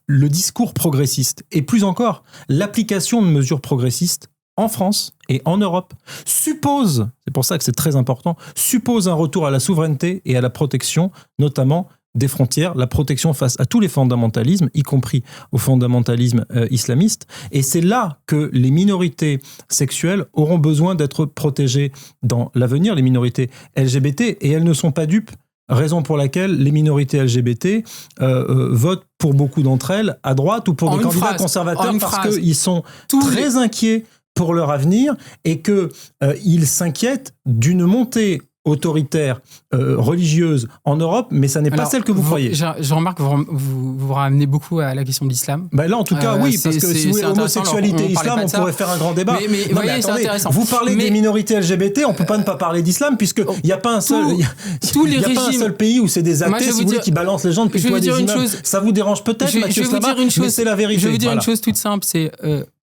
[SPEAKER 1] le discours progressiste, et plus encore, l'application de mesures progressistes en France et en Europe suppose, c'est pour ça que c'est très important, suppose un retour à la souveraineté et à la protection, notamment des frontières, la protection face à tous les fondamentalismes, y compris au fondamentalisme islamiste. Et c'est là que les minorités sexuelles auront besoin d'être protégées dans l'avenir, les minorités LGBT, et elles ne sont pas dupes. Raison pour laquelle les minorités LGBT votent pour beaucoup d'entre elles à droite ou pour des candidats conservateurs parce qu'ils sont très inquiets pour leur avenir et qu'ils s'inquiètent d'une montée autoritaire religieuse en Europe, mais ça n'est pas celle que vous croyez.
[SPEAKER 2] Je remarque que vous ramenez beaucoup à la question de l'islam.
[SPEAKER 1] Là, en tout cas, oui, parce que si vous voulez homosexualité et islam, on pourrait faire un grand débat.
[SPEAKER 2] Mais voyez, c'est intéressant.
[SPEAKER 1] Vous parlez des minorités LGBT, on ne peut pas ne pas parler d'islam, puisqu'il n'y a pas un seul, pas un seul pays où c'est des athées, si vous voulez, qui balancent les gens depuis le toit des immeubles. Ça vous dérange peut-être, Mathieu Slama, mais c'est la vérité.
[SPEAKER 2] Je vais vous dire une chose toute simple, c'est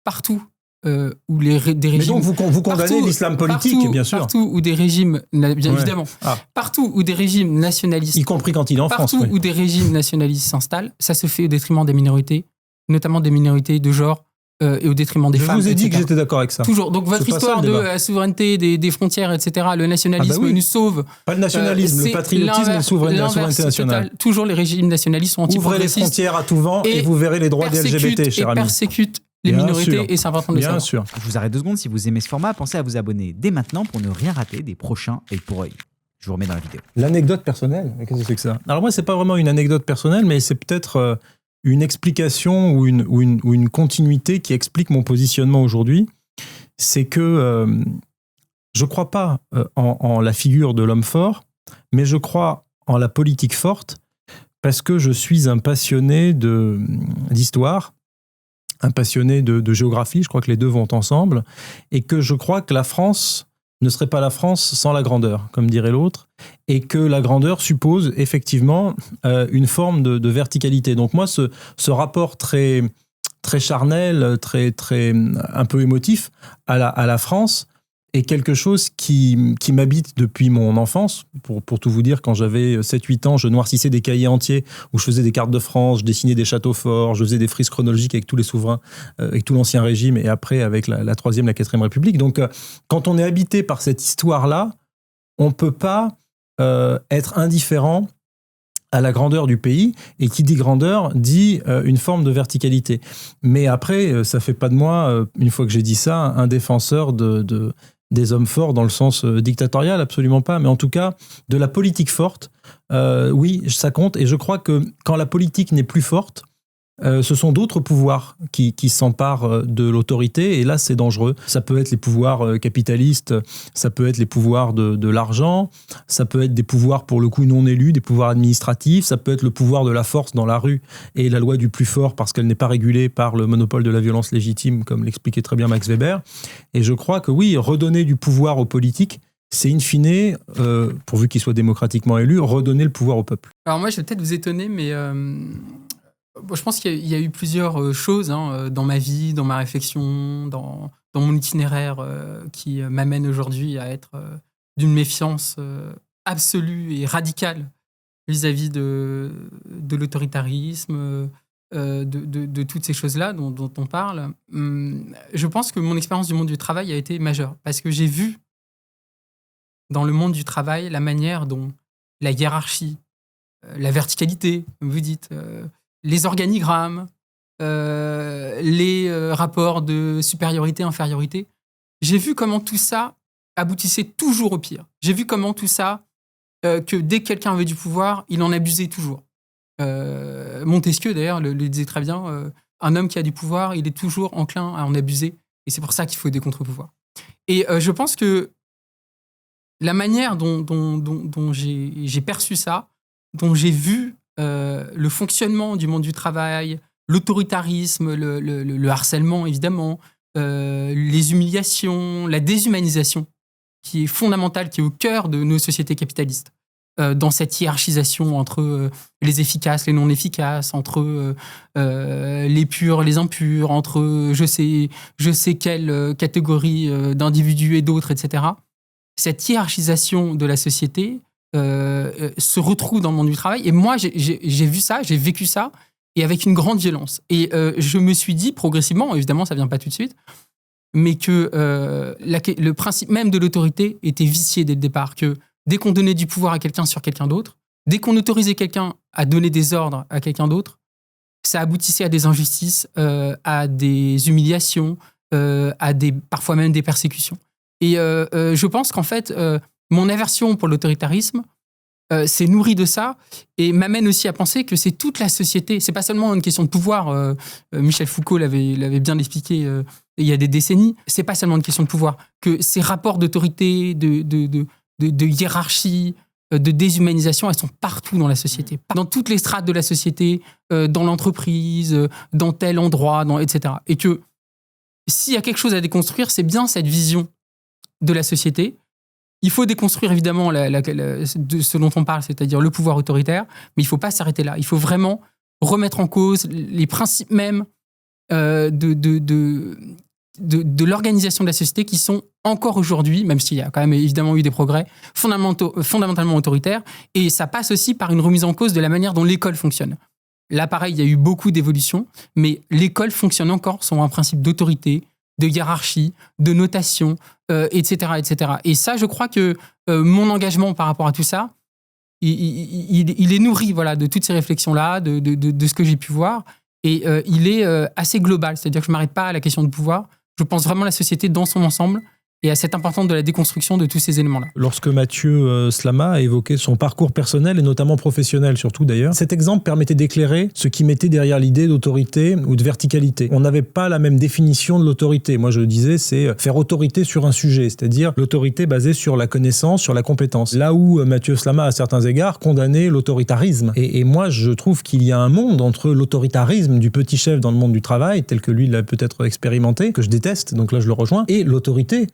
[SPEAKER 2] partout où des régimes...
[SPEAKER 1] Mais donc vous condamnez l'islam politique, bien sûr.
[SPEAKER 2] Partout où des régimes, bien évidemment, partout où des régimes nationalistes...
[SPEAKER 1] Y compris quand il est en France.
[SPEAKER 2] Partout où des régimes nationalistes s'installent, ça se fait au détriment des minorités, notamment des minorités de genre, et au détriment des femmes.
[SPEAKER 1] Je vous ai dit que j'étais d'accord avec ça.
[SPEAKER 2] Toujours. Donc votre histoire de la souveraineté des frontières, etc., le nationalisme nous sauve...
[SPEAKER 1] Pas le nationalisme, le patriotisme et la souveraineté nationale.
[SPEAKER 2] Toujours les régimes nationalistes sont antiprogressistes.
[SPEAKER 1] Ouvrez les frontières à tout vent et vous verrez les droits des LGBT, cher ami.
[SPEAKER 2] Et persécutent les minorités, et c'est important de le savoir.
[SPEAKER 1] Bien sûr.
[SPEAKER 3] Je vous arrête 2 secondes. Si vous aimez ce format, pensez à vous abonner dès maintenant pour ne rien rater des prochains œil pour œil. Je vous remets dans la vidéo.
[SPEAKER 1] L'anecdote personnelle, qu'est-ce que c'est que ça ? Alors moi, c'est pas vraiment une anecdote personnelle, mais c'est peut-être une explication ou une continuité qui explique mon positionnement aujourd'hui. C'est que je crois pas en la figure de l'homme fort, mais je crois en la politique forte parce que je suis un passionné d'histoire, un passionné de géographie, je crois que les deux vont ensemble, et que je crois que la France ne serait pas la France sans la grandeur, comme dirait l'autre, et que la grandeur suppose effectivement une forme de verticalité. Donc moi, ce rapport très, très charnel, très, un peu émotif à la France est quelque chose qui m'habite depuis mon enfance. Pour tout vous dire, quand j'avais 7-8 ans, je noircissais des cahiers entiers où je faisais des cartes de France, je dessinais des châteaux forts, je faisais des frises chronologiques avec tous les souverains, avec tout l'Ancien Régime et après avec la 3e, la 4e République. Donc, quand on est habité par cette histoire-là, on ne peut pas être indifférent à la grandeur du pays, et qui dit grandeur dit une forme de verticalité. Mais après, ça ne fait pas de moi, une fois que j'ai dit ça, un défenseur des hommes forts dans le sens dictatorial, absolument pas, mais en tout cas de la politique forte, oui, ça compte, et je crois que quand la politique n'est plus forte, ce sont d'autres pouvoirs qui s'emparent de l'autorité, et là c'est dangereux. Ça peut être les pouvoirs capitalistes, ça peut être les pouvoirs de l'argent, ça peut être des pouvoirs pour le coup non élus, des pouvoirs administratifs, ça peut être le pouvoir de la force dans la rue et la loi du plus fort parce qu'elle n'est pas régulée par le monopole de la violence légitime, comme l'expliquait très bien Max Weber. Et je crois que oui, redonner du pouvoir aux politiques, c'est in fine, pourvu qu'ils soient démocratiquement élus, redonner le pouvoir au peuple.
[SPEAKER 2] Alors moi je vais peut-être vous étonner, mais... je pense qu'il y a eu plusieurs choses dans ma vie, dans ma réflexion, dans mon itinéraire qui m'amènent aujourd'hui à être d'une méfiance absolue et radicale vis-à-vis de l'autoritarisme, de toutes ces choses-là dont on parle. Je pense que mon expérience du monde du travail a été majeure parce que j'ai vu dans le monde du travail la manière dont la hiérarchie, la verticalité, comme vous dites, les organigrammes, les rapports de supériorité-infériorité. J'ai vu comment tout ça aboutissait toujours au pire. J'ai vu comment tout ça, que dès que quelqu'un avait du pouvoir, il en abusait toujours. Montesquieu, d'ailleurs, le disait très bien, un homme qui a du pouvoir, il est toujours enclin à en abuser, et c'est pour ça qu'il faut des contre-pouvoirs. Et je pense que la manière dont j'ai perçu ça, dont j'ai vu le fonctionnement du monde du travail, l'autoritarisme, le harcèlement évidemment, les humiliations, la déshumanisation qui est fondamentale, qui est au cœur de nos sociétés capitalistes, dans cette hiérarchisation entre les efficaces, les non efficaces, entre les purs, les impurs, entre je sais quelle catégorie d'individus et d'autres, etc. Cette hiérarchisation de la société se retrouve dans le monde du travail. Et moi, j'ai vu ça, j'ai vécu ça. et avec une grande violence. Et je me suis dit progressivement, évidemment ça vient pas tout de suite, mais que le principe même de l'autorité était vicié dès le départ, que dès qu'on donnait du pouvoir à quelqu'un sur quelqu'un d'autre, dès qu'on autorisait quelqu'un à donner des ordres à quelqu'un d'autre, ça aboutissait à des injustices, à des humiliations, parfois même des persécutions. Et je pense qu'en fait, mon aversion pour l'autoritarisme s'est nourrie de ça et m'amène aussi à penser que c'est toute la société. C'est pas seulement une question de pouvoir. Michel Foucault l'avait bien expliqué il y a des décennies. C'est pas seulement une question de pouvoir. Que ces rapports d'autorité, de hiérarchie, de déshumanisation, elles sont partout dans la société. Dans toutes les strates de la société, dans l'entreprise, dans tel endroit, etc. Et que s'il y a quelque chose à déconstruire, c'est bien cette vision de la société. Il faut déconstruire évidemment de ce dont on parle, c'est-à-dire le pouvoir autoritaire, mais il ne faut pas s'arrêter là. Il faut vraiment remettre en cause les principes même de l'organisation de la société qui sont encore aujourd'hui, même s'il y a quand même évidemment eu des progrès, fondamentalement autoritaires. Et ça passe aussi par une remise en cause de la manière dont l'école fonctionne. Là, pareil, il y a eu beaucoup d'évolutions, mais l'école fonctionne encore sur un principe d'autorité, de hiérarchie, de notation, etc., etc. Et ça, je crois que mon engagement par rapport à tout ça, il est nourri de toutes ces réflexions-là, de ce que j'ai pu voir, et il est assez global. C'est-à-dire que je ne m'arrête pas à la question de pouvoir. Je pense vraiment à la société dans son ensemble et à cette importance de la déconstruction de tous ces éléments-là.
[SPEAKER 1] Lorsque Mathieu Slama a évoqué son parcours personnel et notamment professionnel surtout d'ailleurs, cet exemple permettait d'éclairer ce qui mettait derrière l'idée d'autorité ou de verticalité. On n'avait pas la même définition de l'autorité. Moi je le disais, c'est faire autorité sur un sujet, c'est-à-dire l'autorité basée sur la connaissance, sur la compétence. Là où Mathieu Slama à certains égards condamnait l'autoritarisme. Et moi je trouve qu'il y a un monde entre l'autoritarisme du petit chef dans le monde du travail, tel que lui l'a peut-être expérimenté, que je déteste, donc là je le rejoins, et l'autorité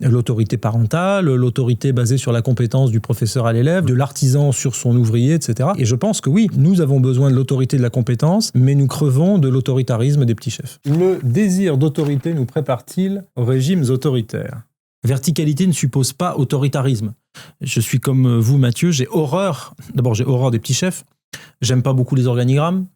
[SPEAKER 1] parentale, l'autorité basée sur la compétence du professeur à l'élève, de l'artisan sur son ouvrier, etc. Et je pense que oui, nous avons besoin de l'autorité de la compétence, mais nous crevons de l'autoritarisme des petits chefs. Le désir d'autorité nous prépare-t-il aux régimes autoritaires ? Verticalité ne suppose pas autoritarisme. Je suis comme vous, Mathieu, j'ai horreur des petits chefs. J'aime pas beaucoup les organigrammes.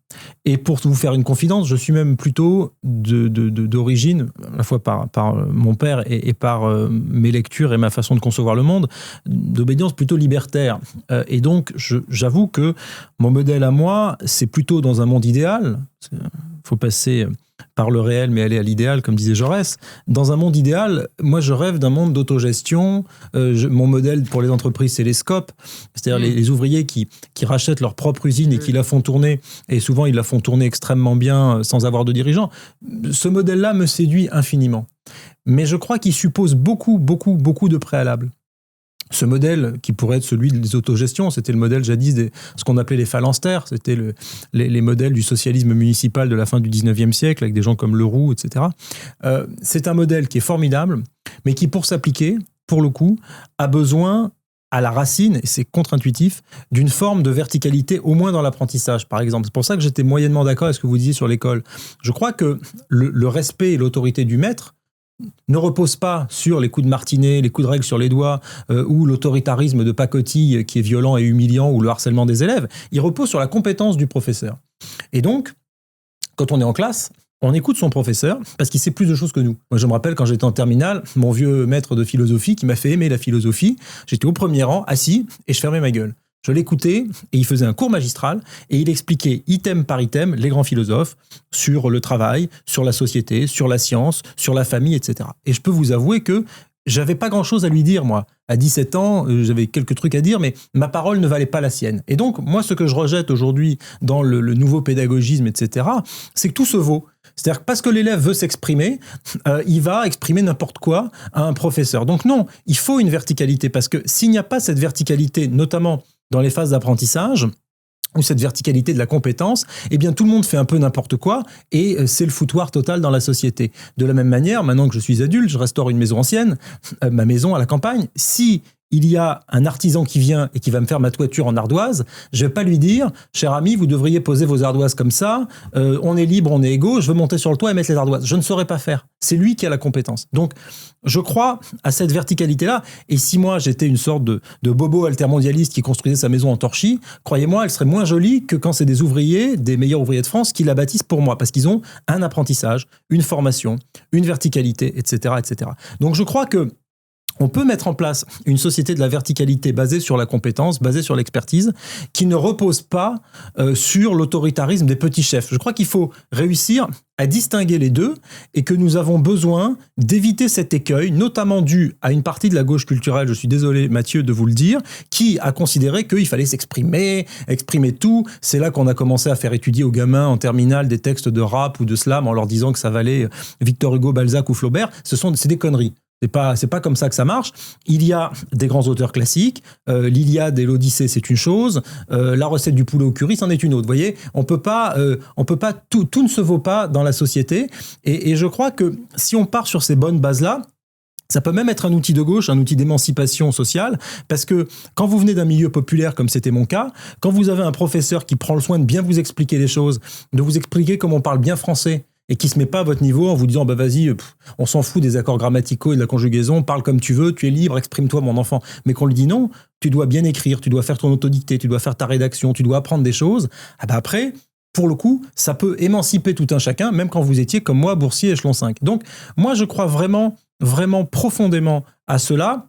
[SPEAKER 1] Et pour vous faire une confidence, je suis même plutôt d'origine, à la fois par mon père et par mes lectures et ma façon de concevoir le monde, d'obédience plutôt libertaire. Et donc, j'avoue que mon modèle à moi, c'est plutôt dans un monde idéal. Il faut passer par le réel, mais aller à l'idéal, comme disait Jaurès. Dans un monde idéal, moi, je rêve d'un monde d'autogestion. Mon modèle pour les entreprises, c'est les SCOP, c'est-à-dire les ouvriers qui rachètent leur propre usine et qui la font tourner. Et souvent, ils la font tourner extrêmement bien sans avoir de dirigeants. Ce modèle-là me séduit infiniment. Mais je crois qu'il suppose beaucoup de préalables. Ce modèle, qui pourrait être celui des autogestions, c'était le modèle jadis de ce qu'on appelait les phalanstères, c'était les modèles du socialisme municipal de la fin du 19e siècle, avec des gens comme Leroux, etc. C'est un modèle qui est formidable, mais qui, pour s'appliquer, pour le coup, a besoin, à la racine, et c'est contre-intuitif, d'une forme de verticalité, au moins dans l'apprentissage, par exemple. C'est pour ça que j'étais moyennement d'accord avec ce que vous disiez sur l'école. Je crois que le respect et l'autorité du maître ne repose pas sur les coups de martinet, les coups de règle sur les doigts ou l'autoritarisme de pacotille qui est violent et humiliant ou le harcèlement des élèves. Il repose sur la compétence du professeur. Et donc, quand on est en classe, on écoute son professeur parce qu'il sait plus de choses que nous. Moi, je me rappelle quand j'étais en terminale, mon vieux maître de philosophie qui m'a fait aimer la philosophie, j'étais au premier rang, assis, et je fermais ma gueule. Je l'écoutais et il faisait un cours magistral et il expliquait item par item les grands philosophes sur le travail, sur la société, sur la science, sur la famille, etc. Et je peux vous avouer que j'avais pas grand-chose à lui dire, moi. À 17 ans, j'avais quelques trucs à dire, mais ma parole ne valait pas la sienne. Et donc, moi, ce que je rejette aujourd'hui dans le nouveau pédagogisme, etc., c'est que tout se vaut. C'est-à-dire que parce que l'élève veut s'exprimer, il va exprimer n'importe quoi à un professeur. Donc non, il faut une verticalité, parce que s'il n'y a pas cette verticalité, notamment dans les phases d'apprentissage, ou cette verticalité de la compétence, eh bien tout le monde fait un peu n'importe quoi et c'est le foutoir total dans la société. De la même manière, maintenant que je suis adulte, je restaure une maison ancienne, ma maison à la campagne. Si il y a un artisan qui vient et qui va me faire ma toiture en ardoise, je vais pas lui dire, cher ami, vous devriez poser vos ardoises comme ça, on est libre, on est égaux, je veux monter sur le toit et mettre les ardoises. Je ne saurais pas faire. C'est lui qui a la compétence. Donc, je crois à cette verticalité-là. Et si moi, j'étais une sorte de bobo altermondialiste qui construisait sa maison en torchis, croyez-moi, elle serait moins jolie que quand c'est des ouvriers, des meilleurs ouvriers de France, qui la bâtissent pour moi, parce qu'ils ont un apprentissage, une formation, une verticalité, etc., etc. Donc, je crois que on peut mettre en place une société de la verticalité basée sur la compétence, basée sur l'expertise, qui ne repose pas sur l'autoritarisme des petits chefs. Je crois qu'il faut réussir à distinguer les deux et que nous avons besoin d'éviter cet écueil, notamment dû à une partie de la gauche culturelle, je suis désolé Mathieu de vous le dire, qui a considéré qu'il fallait s'exprimer, exprimer tout. C'est là qu'on a commencé à faire étudier aux gamins en terminale des textes de rap ou de slam en leur disant que ça valait Victor Hugo, Balzac ou Flaubert. C'est des conneries. C'est pas comme ça que ça marche. Il y a des grands auteurs classiques. L'Iliade et l'Odyssée, c'est une chose. La recette du poulet au curry, c'en est une autre. Vous voyez, on peut pas tout ne se vaut pas dans la société. Et je crois que si on part sur ces bonnes bases-là, ça peut même être un outil de gauche, un outil d'émancipation sociale, parce que quand vous venez d'un milieu populaire, comme c'était mon cas, quand vous avez un professeur qui prend le soin de bien vous expliquer les choses, de vous expliquer comment on parle bien français, et qui se met pas à votre niveau en vous disant bah vas-y, on s'en fout des accords grammaticaux et de la conjugaison, parle comme tu veux, tu es libre, exprime-toi mon enfant. Mais qu'on lui dit non, tu dois bien écrire, tu dois faire ton autodictée, tu dois faire ta rédaction, tu dois apprendre des choses. Ah bah après, pour le coup, ça peut émanciper tout un chacun, même quand vous étiez comme moi, boursier échelon 5. Donc moi je crois vraiment, vraiment profondément à cela.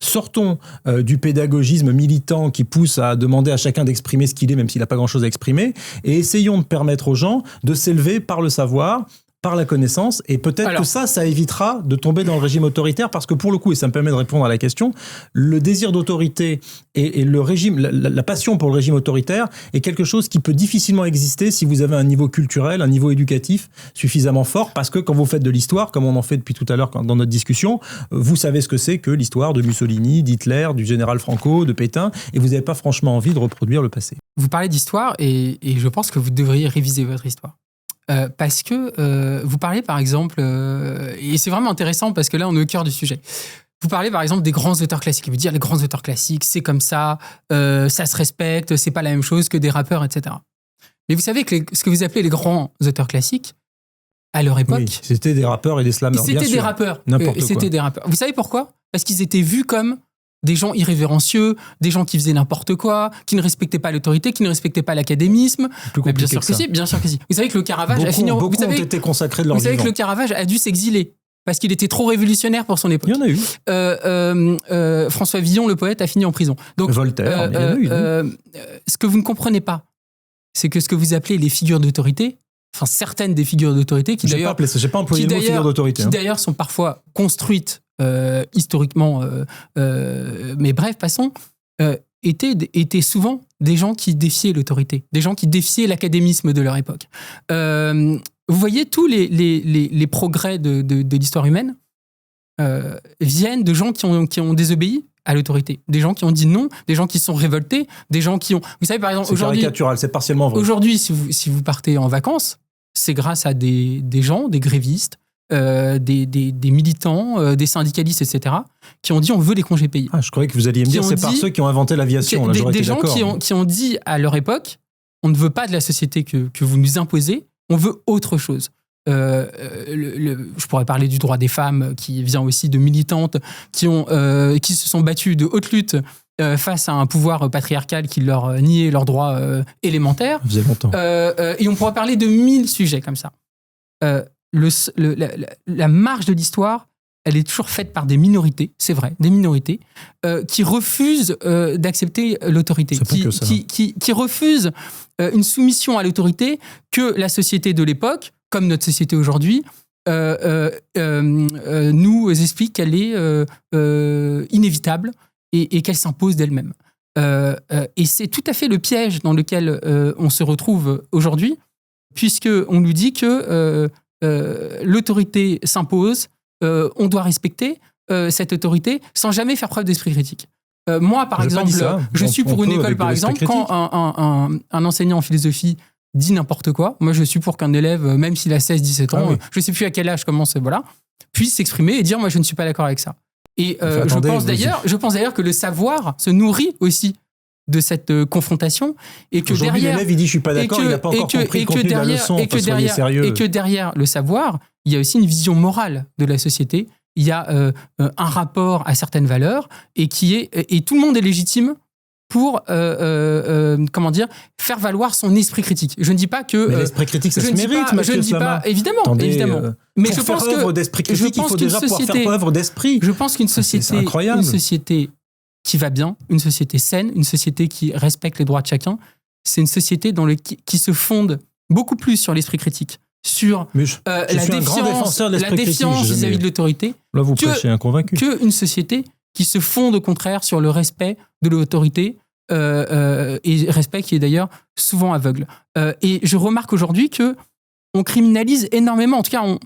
[SPEAKER 1] Sortons du pédagogisme militant qui pousse à demander à chacun d'exprimer ce qu'il est, même s'il n'a pas grand-chose à exprimer, et essayons de permettre aux gens de s'élever par le savoir, par la connaissance, et peut-être que ça évitera de tomber dans le régime autoritaire, parce que pour le coup, et ça me permet de répondre à la question, le désir d'autorité et le régime, la passion pour le régime autoritaire est quelque chose qui peut difficilement exister si vous avez un niveau culturel, un niveau éducatif suffisamment fort, parce que quand vous faites de l'histoire, comme on en fait depuis tout à l'heure dans notre discussion, vous savez ce que c'est que l'histoire de Mussolini, d'Hitler, du général Franco, de Pétain, et vous n'avez pas franchement envie de reproduire le passé.
[SPEAKER 2] Vous parlez d'histoire, et je pense que vous devriez réviser votre histoire. Parce que vous parlez par exemple, et c'est vraiment intéressant parce que là on est au cœur du sujet, vous parlez par exemple des grands auteurs classiques, vous dites les grands auteurs classiques c'est comme ça, ça se respecte, c'est pas la même chose que des rappeurs, etc. Mais vous savez que ce que vous appelez les grands auteurs classiques, à leur époque...
[SPEAKER 1] Oui, c'était des rappeurs et des slameurs, bien sûr.
[SPEAKER 2] C'était des rappeurs.
[SPEAKER 1] N'importe
[SPEAKER 2] des rappeurs. Vous savez pourquoi ? Parce qu'ils étaient vus comme des gens irrévérencieux, des gens qui faisaient n'importe quoi, qui ne respectaient pas l'autorité, qui ne respectaient pas l'académisme. Bien sûr que si, bien sûr que si. Vous savez que le Caravage a fini...
[SPEAKER 1] Beaucoup ont été consacrés de leur vivant.
[SPEAKER 2] Vous savez que le Caravage a dû s'exiler parce qu'il était trop révolutionnaire pour son époque.
[SPEAKER 1] Il y en
[SPEAKER 2] a eu. François Villon, le poète, a fini en prison. Donc,
[SPEAKER 1] Voltaire, il y en a eu.
[SPEAKER 2] Ce que vous ne comprenez pas, c'est que ce que vous appelez les figures d'autorité, enfin certaines des figures d'autorité, qui d'ailleurs...
[SPEAKER 1] J'ai pas employé le mot figure d'autorité.
[SPEAKER 2] Qui d'ailleurs sont parfois construites historiquement, mais bref, passons, étaient souvent des gens qui défiaient l'autorité, des gens qui défiaient l'académisme de leur époque. Vous voyez, tous les progrès de l'histoire humaine viennent de gens qui ont désobéi à l'autorité, des gens qui ont dit non, des gens qui se sont révoltés, des gens qui ont... Vous savez, par exemple, aujourd'hui...
[SPEAKER 1] C'est caricatural, c'est partiellement vrai.
[SPEAKER 2] Aujourd'hui, si vous partez en vacances, c'est grâce à des gens, des grévistes, des militants, des syndicalistes, etc., qui ont dit on veut des congés payés.
[SPEAKER 1] Je croyais que vous alliez me dire c'est par ceux qui ont inventé l'aviation.
[SPEAKER 2] Des gens qui ont dit à leur époque on ne veut pas de la société que vous nous imposez, on veut autre chose. Je pourrais parler du droit des femmes qui vient aussi de militantes qui se sont battues de haute lutte face à un pouvoir patriarcal qui leur niait leurs droits élémentaires.
[SPEAKER 1] Ça faisait longtemps.
[SPEAKER 2] Et on pourrait parler de 1000 sujets comme ça. La marge de l'histoire, elle est toujours faite par des minorités, c'est vrai, des minorités, qui refusent d'accepter l'autorité, qui refusent une soumission à l'autorité que la société de l'époque, comme notre société aujourd'hui, nous explique qu'elle est inévitable et qu'elle s'impose d'elle-même. Et c'est tout à fait le piège dans lequel on se retrouve aujourd'hui, puisqu'on nous dit que l'autorité s'impose, on doit respecter cette autorité sans jamais faire preuve d'esprit critique. Moi, par exemple, je suis pour une école, par exemple, quand un enseignant en philosophie dit n'importe quoi, moi je suis pour qu'un élève, même s'il a 16-17 ans, je ne sais plus à quel âge commence, puisse s'exprimer et dire moi je ne suis pas d'accord avec ça. Et je pense d'ailleurs que le savoir se nourrit aussi de cette confrontation et que
[SPEAKER 1] aujourd'hui,
[SPEAKER 2] derrière
[SPEAKER 1] l'élève il dit je suis pas d'accord, il n'a pas encore compris le contenu de la leçon, soyez sérieux.
[SPEAKER 2] Et que derrière le savoir, il y a aussi une vision morale de la société. Il y a un rapport à certaines valeurs et tout le monde est légitime pour faire valoir son esprit critique. Je ne dis pas que
[SPEAKER 1] mais l'esprit critique ça se mérite.
[SPEAKER 2] Je ne dis pas évidemment.
[SPEAKER 1] Mais pour faire œuvre d'esprit critique, il faut déjà pouvoir faire œuvre d'esprit.
[SPEAKER 2] Je pense qu'une société, une société qui va bien, une société saine, une société qui respecte les droits de chacun, c'est une société qui se fonde beaucoup plus sur l'esprit critique, sur la défiance vis-à-vis de l'autorité.
[SPEAKER 1] Là, vous prêchez un convaincu.
[SPEAKER 2] Qu'une société qui se fonde au contraire sur le respect de l'autorité, et respect qui est d'ailleurs souvent aveugle. Et je remarque aujourd'hui qu'on criminalise énormément, en tout cas on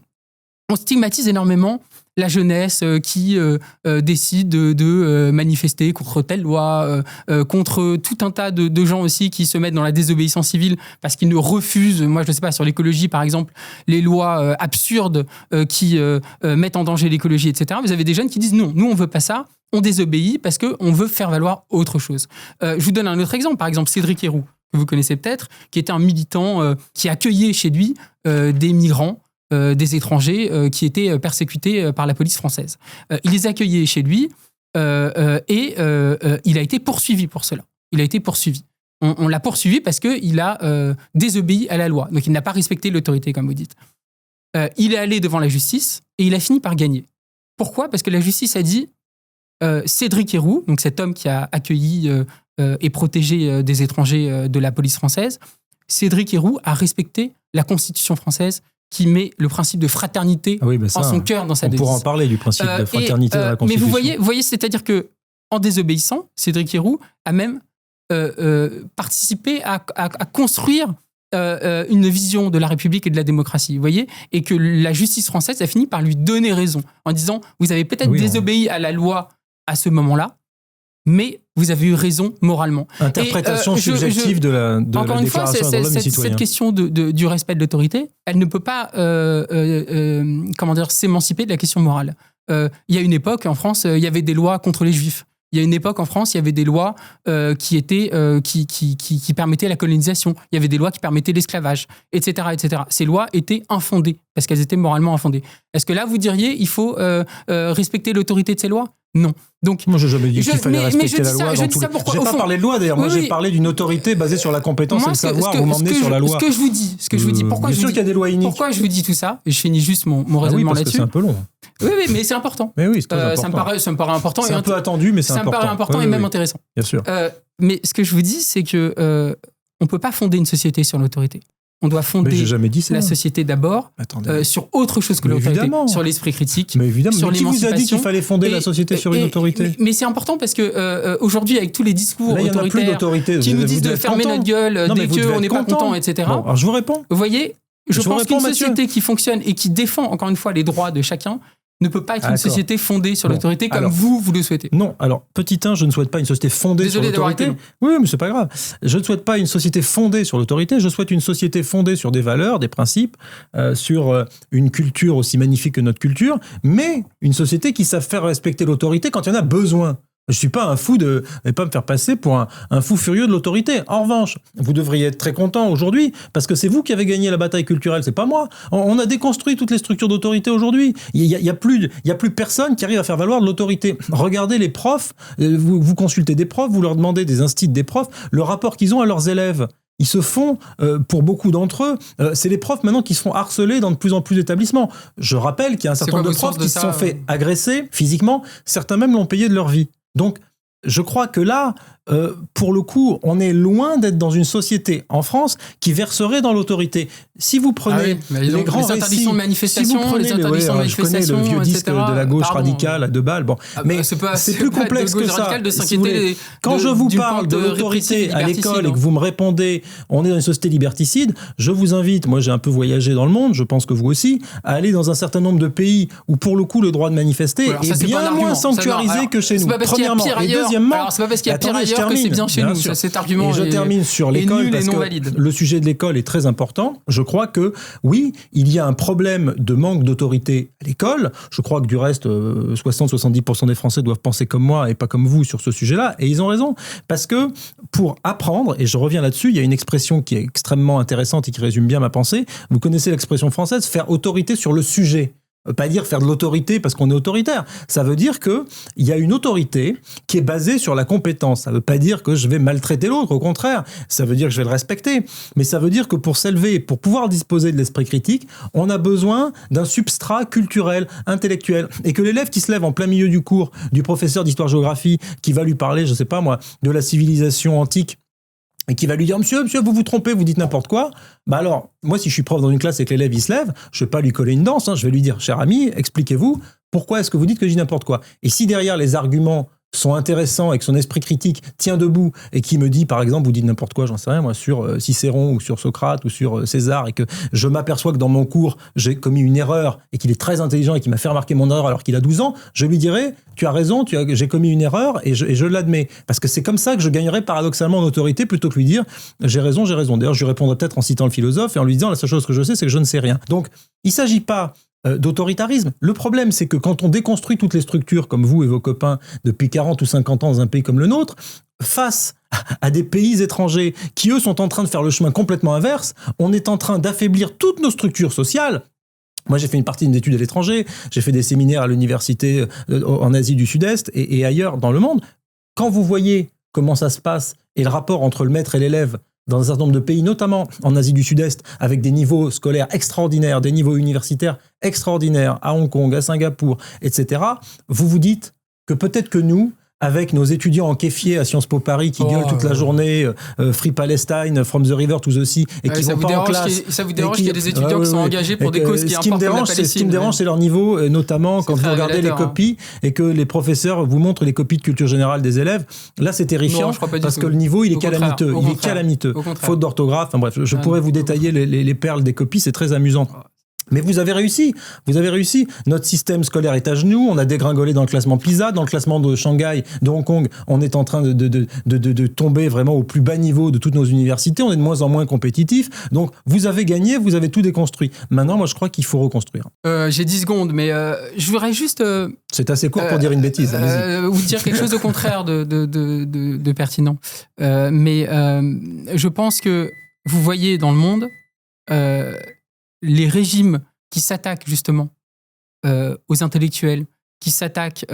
[SPEAKER 2] stigmatise énormément la jeunesse qui décide de manifester contre telle loi, contre tout un tas de gens aussi qui se mettent dans la désobéissance civile parce qu'ils ne refusent, moi je ne sais pas, sur l'écologie par exemple, les lois absurdes qui mettent en danger l'écologie, etc. Vous avez des jeunes qui disent non, nous on ne veut pas ça, on désobéit parce qu'on veut faire valoir autre chose. Je vous donne un autre exemple, par exemple Cédric Héroux, que vous connaissez peut-être, qui était un militant qui accueillait chez lui des migrants, des étrangers qui étaient persécutés par la police française. Il les accueillait chez lui et il a été poursuivi pour cela. Il a été poursuivi. On l'a poursuivi parce qu'il a désobéi à la loi. Donc il n'a pas respecté l'autorité, comme vous dites. Il est allé devant la justice et il a fini par gagner. Pourquoi ? Parce que la justice a dit Cédric Héroux, donc cet homme qui a accueilli et protégé des étrangers de la police française, Cédric Héroux a respecté la Constitution française qui met le principe de fraternité en son cœur, dans sa devise.
[SPEAKER 1] On pourra en parler du principe de fraternité dans la Constitution.
[SPEAKER 2] Mais vous voyez, c'est-à-dire que en désobéissant, Cédric Héroux a même participé à construire une vision de la République et de la démocratie, vous voyez, et que la justice française a fini par lui donner raison en disant vous avez peut-être désobéi à la loi à ce moment-là, mais vous avez eu raison moralement.
[SPEAKER 1] Interprétation subjective de la Déclaration des droits de l'homme et citoyens.
[SPEAKER 2] Cette question du respect de l'autorité, elle ne peut pas s'émanciper de la question morale. Il y a une époque, en France, il y avait des lois contre les Juifs. Il y a une époque en France, il y avait des lois qui permettaient la colonisation. Il y avait des lois qui permettaient l'esclavage, etc., etc. Ces lois étaient infondées parce qu'elles étaient moralement infondées. Est-ce que là, vous diriez il faut respecter l'autorité de ces lois ? Non. Donc,
[SPEAKER 1] moi, je n'ai jamais dit qu'il fallait respecter la loi. Je n'ai pas parlé de loi, d'ailleurs. Moi, j'ai parlé d'une autorité basée sur la compétence et le savoir. Vous m'emmenez sur la loi.
[SPEAKER 2] Ce que je vous dis, pourquoi
[SPEAKER 1] bien sûr qu'il y a des lois iniques.
[SPEAKER 2] Pourquoi je vous dis tout ça ? Et je finis juste mon raisonnement là-dessus.
[SPEAKER 1] Parce que c'est un peu long.
[SPEAKER 2] Oui, mais c'est important.
[SPEAKER 1] Mais oui, c'est très important.
[SPEAKER 2] Ça me paraît important.
[SPEAKER 1] C'est un peu attendu, mais c'est important.
[SPEAKER 2] Ça me paraît important et même intéressant.
[SPEAKER 1] Bien sûr.
[SPEAKER 2] Mais ce que je vous dis, c'est que on peut pas fonder une société sur l'autorité. On doit fonder la société d'abord sur autre chose que l'autorité, sur l'esprit critique, sur l'émancipation.
[SPEAKER 1] Qui vous a dit qu'il fallait fonder la société sur une autorité ?
[SPEAKER 2] Mais c'est important parce que aujourd'hui, avec tous les discours autoritaires qui nous disent de fermer notre gueule dès qu'on n'est pas content, etc.
[SPEAKER 1] Bon, alors je vous réponds.
[SPEAKER 2] Vous voyez, je pense qu'une société qui fonctionne et qui défend, encore une fois, les droits de chacun, ne peut pas être une société fondée sur l'autorité comme vous le souhaitez.
[SPEAKER 1] Non, alors, petit 1, je ne souhaite pas une société fondée sur l'autorité. Oui, mais c'est pas grave. Je ne souhaite pas une société fondée sur l'autorité, je souhaite une société fondée sur des valeurs, des principes, sur une culture aussi magnifique que notre culture, mais une société qui sache faire respecter l'autorité quand il y en a besoin. Je ne suis pas un fou de ne pas me faire passer pour un fou furieux de l'autorité. En revanche, vous devriez être très content aujourd'hui parce que c'est vous qui avez gagné la bataille culturelle, c'est pas moi. On a déconstruit toutes les structures d'autorité aujourd'hui. Il y a plus personne qui arrive à faire valoir de l'autorité. Regardez les profs, vous consultez des profs, vous leur demandez des instituts des profs, le rapport qu'ils ont à leurs élèves. Ils se font, pour beaucoup d'entre eux, c'est les profs maintenant qui se font harceler dans de plus en plus d'établissements. Je rappelle qu'il y a un certain nombre de profs qui se sont fait agresser physiquement, certains même l'ont payé de leur vie. Donc, je crois que là, pour le coup, on est loin d'être dans une société en France qui verserait dans l'autorité. Si vous prenez les grands récits,
[SPEAKER 2] interdictions de manifestation,
[SPEAKER 1] je connais le vieux disque de la gauche radicale à 2 balles. Bon, mais c'est plus complexe que ça. Quand je vous parle de l'autorité à l'école et que vous me répondez, on est dans une société liberticide, je vous invite, moi j'ai un peu voyagé dans le monde, je pense que vous aussi, à aller dans un certain nombre de pays où pour le coup le droit de manifester est bien moins sanctuarisé que chez nous. Premièrement, et deuxièmement,
[SPEAKER 2] c'est pas parce qu'il y a pire ailleurs d'ailleurs que c'est bien chez nous. Cet argument
[SPEAKER 1] termine sur l'école
[SPEAKER 2] nul
[SPEAKER 1] parce
[SPEAKER 2] et non
[SPEAKER 1] que
[SPEAKER 2] valide.
[SPEAKER 1] Le sujet de l'école est très important. Je crois que, oui, il y a un problème de manque d'autorité à l'école. Je crois que du reste, 60-70% des Français doivent penser comme moi et pas comme vous sur ce sujet-là. Et ils ont raison. Parce que pour apprendre, et je reviens là-dessus, il y a une expression qui est extrêmement intéressante et qui résume bien ma pensée. Vous connaissez l'expression française, faire autorité sur le sujet. Pas dire faire de l'autorité parce qu'on est autoritaire. Ça veut dire qu'il y a une autorité qui est basée sur la compétence. Ça ne veut pas dire que je vais maltraiter l'autre, au contraire. Ça veut dire que je vais le respecter. Mais ça veut dire que pour s'élever, pour pouvoir disposer de l'esprit critique, on a besoin d'un substrat culturel, intellectuel. Et que l'élève qui se lève en plein milieu du cours du professeur d'histoire-géographie, qui va lui parler, je ne sais pas moi, de la civilisation antique, et qui va lui dire « Monsieur, vous vous trompez, vous dites n'importe quoi », bah alors, moi, si je suis prof dans une classe et que l'élève, il se lève, je ne vais pas lui coller une danse, je vais lui dire « Cher ami, expliquez-vous, pourquoi est-ce que vous dites que je dis n'importe quoi ?» Et si derrière les arguments sont intéressants et que son esprit critique tient debout et qui me dit, par exemple, vous dites n'importe quoi, j'en sais rien, moi, sur Cicéron ou sur Socrate ou sur César, et que je m'aperçois que dans mon cours, j'ai commis une erreur et qu'il est très intelligent et qu'il m'a fait remarquer mon erreur alors qu'il a 12 ans, je lui dirai, tu as raison, j'ai commis une erreur et je l'admets. Parce que c'est comme ça que je gagnerai paradoxalement en autorité plutôt que lui dire, j'ai raison. D'ailleurs, je lui répondrai peut-être en citant le philosophe et en lui disant, la seule chose que je sais, c'est que je ne sais rien. Donc, il ne s'agit pas d'autoritarisme. Le problème, c'est que quand on déconstruit toutes les structures, comme vous et vos copains, depuis 40 ou 50 ans dans un pays comme le nôtre, face à des pays étrangers qui, eux, sont en train de faire le chemin complètement inverse, on est en train d'affaiblir toutes nos structures sociales. Moi, j'ai fait une partie d'études à l'étranger, j'ai fait des séminaires à l'université en Asie du Sud-Est et ailleurs dans le monde. Quand vous voyez comment ça se passe et le rapport entre le maître et l'élève dans un certain nombre de pays, notamment en Asie du Sud-Est, avec des niveaux scolaires extraordinaires, des niveaux universitaires extraordinaires, à Hong Kong, à Singapour, etc., vous vous dites que peut-être que nous, avec nos étudiants en kéfier à Sciences Po Paris qui gueulent toute la journée Free Palestine, From the River to the Sea, et qui vont pas en classe.
[SPEAKER 2] Ça vous dérange qu'il y ait des étudiants qui sont engagés pour des causes qui importent la Palestine?
[SPEAKER 1] Ce qui me dérange, c'est leur niveau, notamment quand vous regardez les copies et que les professeurs vous montrent les copies de culture générale des élèves. Là, c'est terrifiant parce que le niveau, il est calamiteux. Il est calamiteux. Faute d'orthographe. Enfin bref, je pourrais vous détailler les perles des copies, c'est très amusant. Mais vous avez réussi. Notre système scolaire est à genoux. On a dégringolé dans le classement PISA, dans le classement de Shanghai, de Hong Kong. On est en train de tomber vraiment au plus bas niveau de toutes nos universités. On est de moins en moins compétitifs. Donc, vous avez gagné, vous avez tout déconstruit. Maintenant, moi, je crois qu'il faut reconstruire.
[SPEAKER 2] J'ai 10 secondes, mais je voudrais juste...
[SPEAKER 1] c'est assez court pour dire une bêtise.
[SPEAKER 2] Ou dire quelque chose au contraire de pertinent. Mais je pense que vous voyez dans le monde... les régimes qui s'attaquent justement aux intellectuels, qui s'attaquent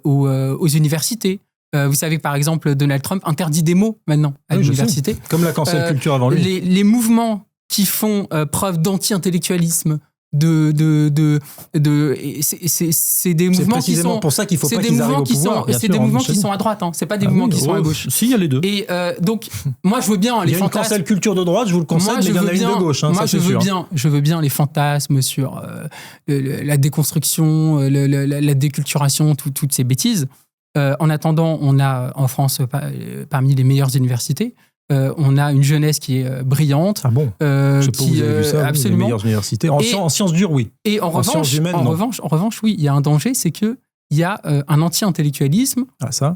[SPEAKER 2] aux universités. Vous savez que par exemple, Donald Trump interdit des mots maintenant à l'université.
[SPEAKER 1] Comme la cancel culture avant lui.
[SPEAKER 2] Les mouvements qui font preuve d'anti-intellectualisme, c'est des mouvements qui sont
[SPEAKER 1] pour ça qu'il faut pas qu'ils arrivent au pouvoir.
[SPEAKER 2] C'est des mouvements qui sont à droite, c'est pas des mouvements qui sont à gauche.
[SPEAKER 1] Si, il y a les deux.
[SPEAKER 2] Et donc moi je veux bien les fantasmes. Il y a une
[SPEAKER 1] cancel culture de droite, je vous le concède, mais il y en a une de gauche.
[SPEAKER 2] Moi je veux bien les fantasmes sur la déconstruction, la déculturation, toutes ces bêtises. En attendant, on a en France parmi les meilleures universités. On a une jeunesse qui est brillante.
[SPEAKER 1] Ah bon? Je sais pas où vous avez vu ça,
[SPEAKER 2] absolument.
[SPEAKER 1] Les meilleures universités. En sciences dures, oui.
[SPEAKER 2] Et en revanche, oui, il y a un danger, c'est qu'il y a un anti-intellectualisme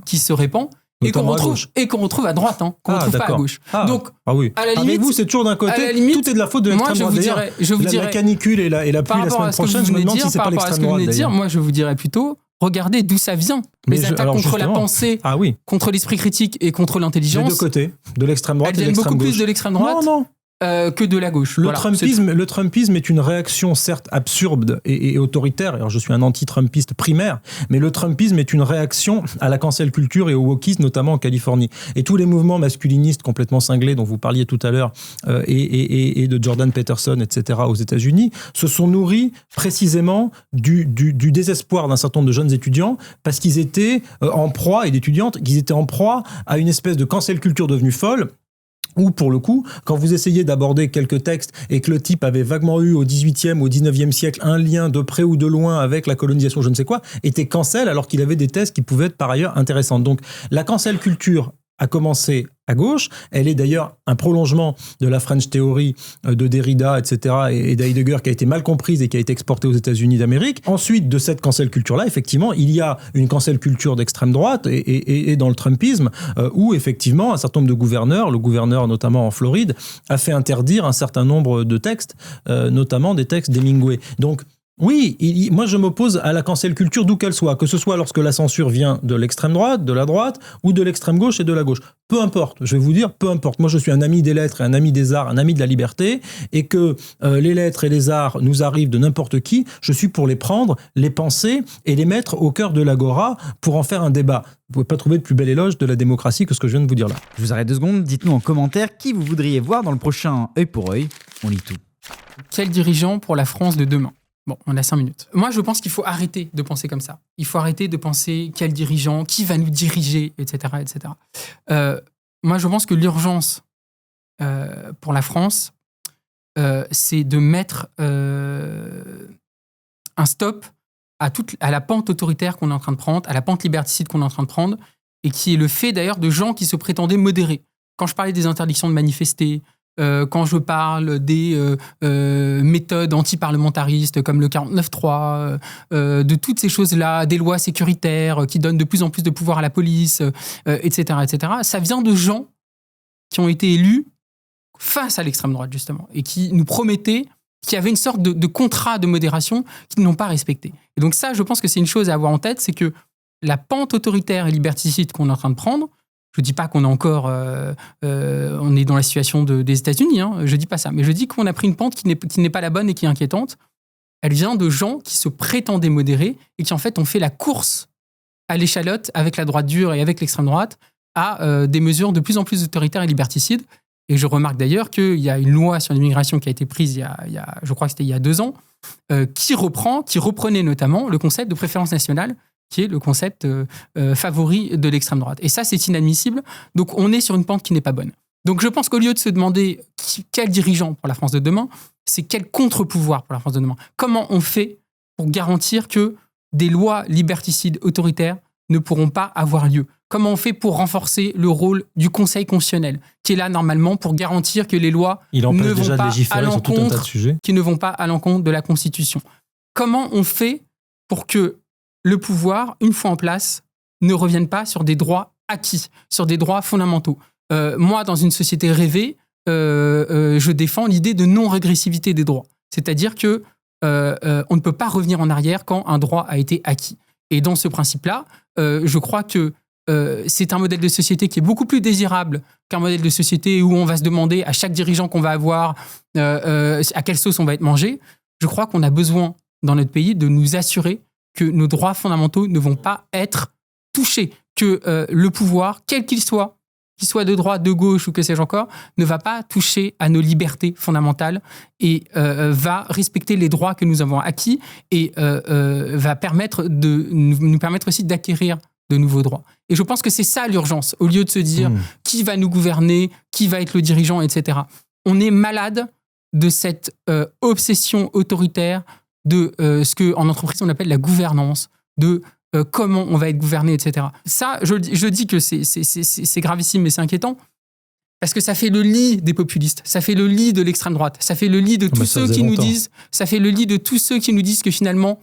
[SPEAKER 2] qui se répand et qu'on retrouve à droite, qu'on ne retrouve pas à gauche. Donc,
[SPEAKER 1] oui.
[SPEAKER 2] à la limite,
[SPEAKER 1] avec vous, c'est toujours d'un côté, tout est de la faute de l'extrême droite.
[SPEAKER 2] Je vous dirais,
[SPEAKER 1] la canicule et la pluie la semaine prochaine, je me demande si c'est pas l'extrême droite.
[SPEAKER 2] Moi, je vous dirais plutôt, regardez d'où ça vient. Les attaques contre la pensée, contre l'esprit critique et contre l'intelligence.
[SPEAKER 1] Des deux côtés, de l'extrême droite et de l'extrême gauche.
[SPEAKER 2] Elles viennent beaucoup plus de l'extrême droite.
[SPEAKER 1] Non.
[SPEAKER 2] Que de la gauche.
[SPEAKER 1] Le Trumpisme est une réaction certes absurde et autoritaire. Alors je suis un anti-Trumpiste primaire, mais le Trumpisme est une réaction à la cancel culture et au wokisme, notamment en Californie. Et tous les mouvements masculinistes complètement cinglés dont vous parliez tout à l'heure et de Jordan Peterson, etc. aux États-Unis, se sont nourris précisément du désespoir d'un certain nombre de jeunes étudiants parce qu'ils étaient en proie, et d'étudiantes, qu'ils étaient en proie à une espèce de cancel culture devenue folle. Ou pour le coup, quand vous essayez d'aborder quelques textes et que le type avait vaguement eu au 18e, au 19e siècle un lien de près ou de loin avec la colonisation, je ne sais quoi, était cancel alors qu'il avait des thèses qui pouvaient être par ailleurs intéressantes. Donc la cancel culture a commencé à gauche. Elle est d'ailleurs un prolongement de la French Theory de Derrida, etc., et d'Heidegger, qui a été mal comprise et qui a été exportée aux États-Unis d'Amérique. Ensuite, de cette cancel culture-là, effectivement, il y a une cancel culture d'extrême droite et dans le Trumpisme, où effectivement, un certain nombre de gouverneurs, le gouverneur notamment en Floride, a fait interdire un certain nombre de textes, notamment des textes d'Hemingway. Donc, oui, moi je m'oppose à la cancel culture d'où qu'elle soit, que ce soit lorsque la censure vient de l'extrême droite, de la droite, ou de l'extrême gauche et de la gauche. Peu importe, je vais vous dire, peu importe. Moi je suis un ami des lettres et un ami des arts, un ami de la liberté, et que les lettres et les arts nous arrivent de n'importe qui, je suis pour les prendre, les penser et les mettre au cœur de l'agora pour en faire un débat. Vous ne pouvez pas trouver de plus bel éloge de la démocratie que ce que je viens de vous dire là.
[SPEAKER 3] Je vous arrête 2 secondes, dites-nous en commentaire qui vous voudriez voir dans le prochain Œil pour Œil. On lit tout.
[SPEAKER 2] Quel dirigeant pour la France de demain ? Bon, on a 5 minutes. Moi, je pense qu'il faut arrêter de penser comme ça. Il faut arrêter de penser quel dirigeant, qui va nous diriger, etc. etc. Moi, je pense que l'urgence pour la France, c'est de mettre un stop à la pente autoritaire qu'on est en train de prendre, à la pente liberticide qu'on est en train de prendre, et qui est le fait d'ailleurs de gens qui se prétendaient modérés. Quand je parlais des interdictions de manifester, quand je parle des méthodes anti-parlementaristes comme le 49.3, de toutes ces choses-là, des lois sécuritaires qui donnent de plus en plus de pouvoir à la police, etc., etc., ça vient de gens qui ont été élus face à l'extrême droite, justement, et qui nous promettaient, qui avaient une sorte de contrat de modération qu'ils n'ont pas respecté. Et donc ça, je pense que c'est une chose à avoir en tête, c'est que la pente autoritaire et liberticide qu'on est en train de prendre, je ne dis pas qu'on est encore on est dans la situation des États-Unis, hein, je ne dis pas ça, mais je dis qu'on a pris une pente qui n'est pas la bonne et qui est inquiétante. Elle vient de gens qui se prétendaient modérés et qui en fait ont fait la course à l'échalote avec la droite dure et avec l'extrême droite à des mesures de plus en plus autoritaires et liberticides. Et je remarque d'ailleurs qu'il y a une loi sur l'immigration qui a été prise je crois que c'était il y a 2 ans, qui reprenait notamment le concept de préférence nationale, qui est le concept favori de l'extrême droite. Et ça, c'est inadmissible. Donc, on est sur une pente qui n'est pas bonne. Donc, je pense qu'au lieu de se demander quel dirigeant pour la France de demain, c'est quel contre-pouvoir pour la France de demain. Comment on fait pour garantir que des lois liberticides autoritaires ne pourront pas avoir lieu ? Comment on fait pour renforcer le rôle du Conseil constitutionnel, qui est là normalement pour garantir que les lois ne vont pas à l'encontre, qui ne vont pas à l'encontre de la Constitution ? Comment on fait pour que le pouvoir, une fois en place, ne revienne pas sur des droits acquis, sur des droits fondamentaux. Moi, dans une société rêvée, je défends l'idée de non-régressivité des droits. C'est-à-dire que on ne peut pas revenir en arrière quand un droit a été acquis. Et dans ce principe-là, je crois que c'est un modèle de société qui est beaucoup plus désirable qu'un modèle de société où on va se demander à chaque dirigeant qu'on va avoir à quelle sauce on va être mangé. Je crois qu'on a besoin, dans notre pays, de nous assurer que nos droits fondamentaux ne vont pas être touchés, que le pouvoir, quel qu'il soit de droite, de gauche ou que sais-je encore, ne va pas toucher à nos libertés fondamentales et va respecter les droits que nous avons acquis et va nous permettre aussi d'acquérir de nouveaux droits. Et je pense que c'est ça l'urgence, au lieu de se dire qui va nous gouverner, qui va être le dirigeant, etc. On est malade de cette obsession autoritaire de ce qu'en entreprise on appelle la gouvernance, de comment on va être gouverné, etc. Ça, je dis que c'est gravissime, mais c'est inquiétant, parce que ça fait le lit des populistes, ça fait le lit de l'extrême droite, ça fait le lit de tous ceux qui nous disent, que finalement,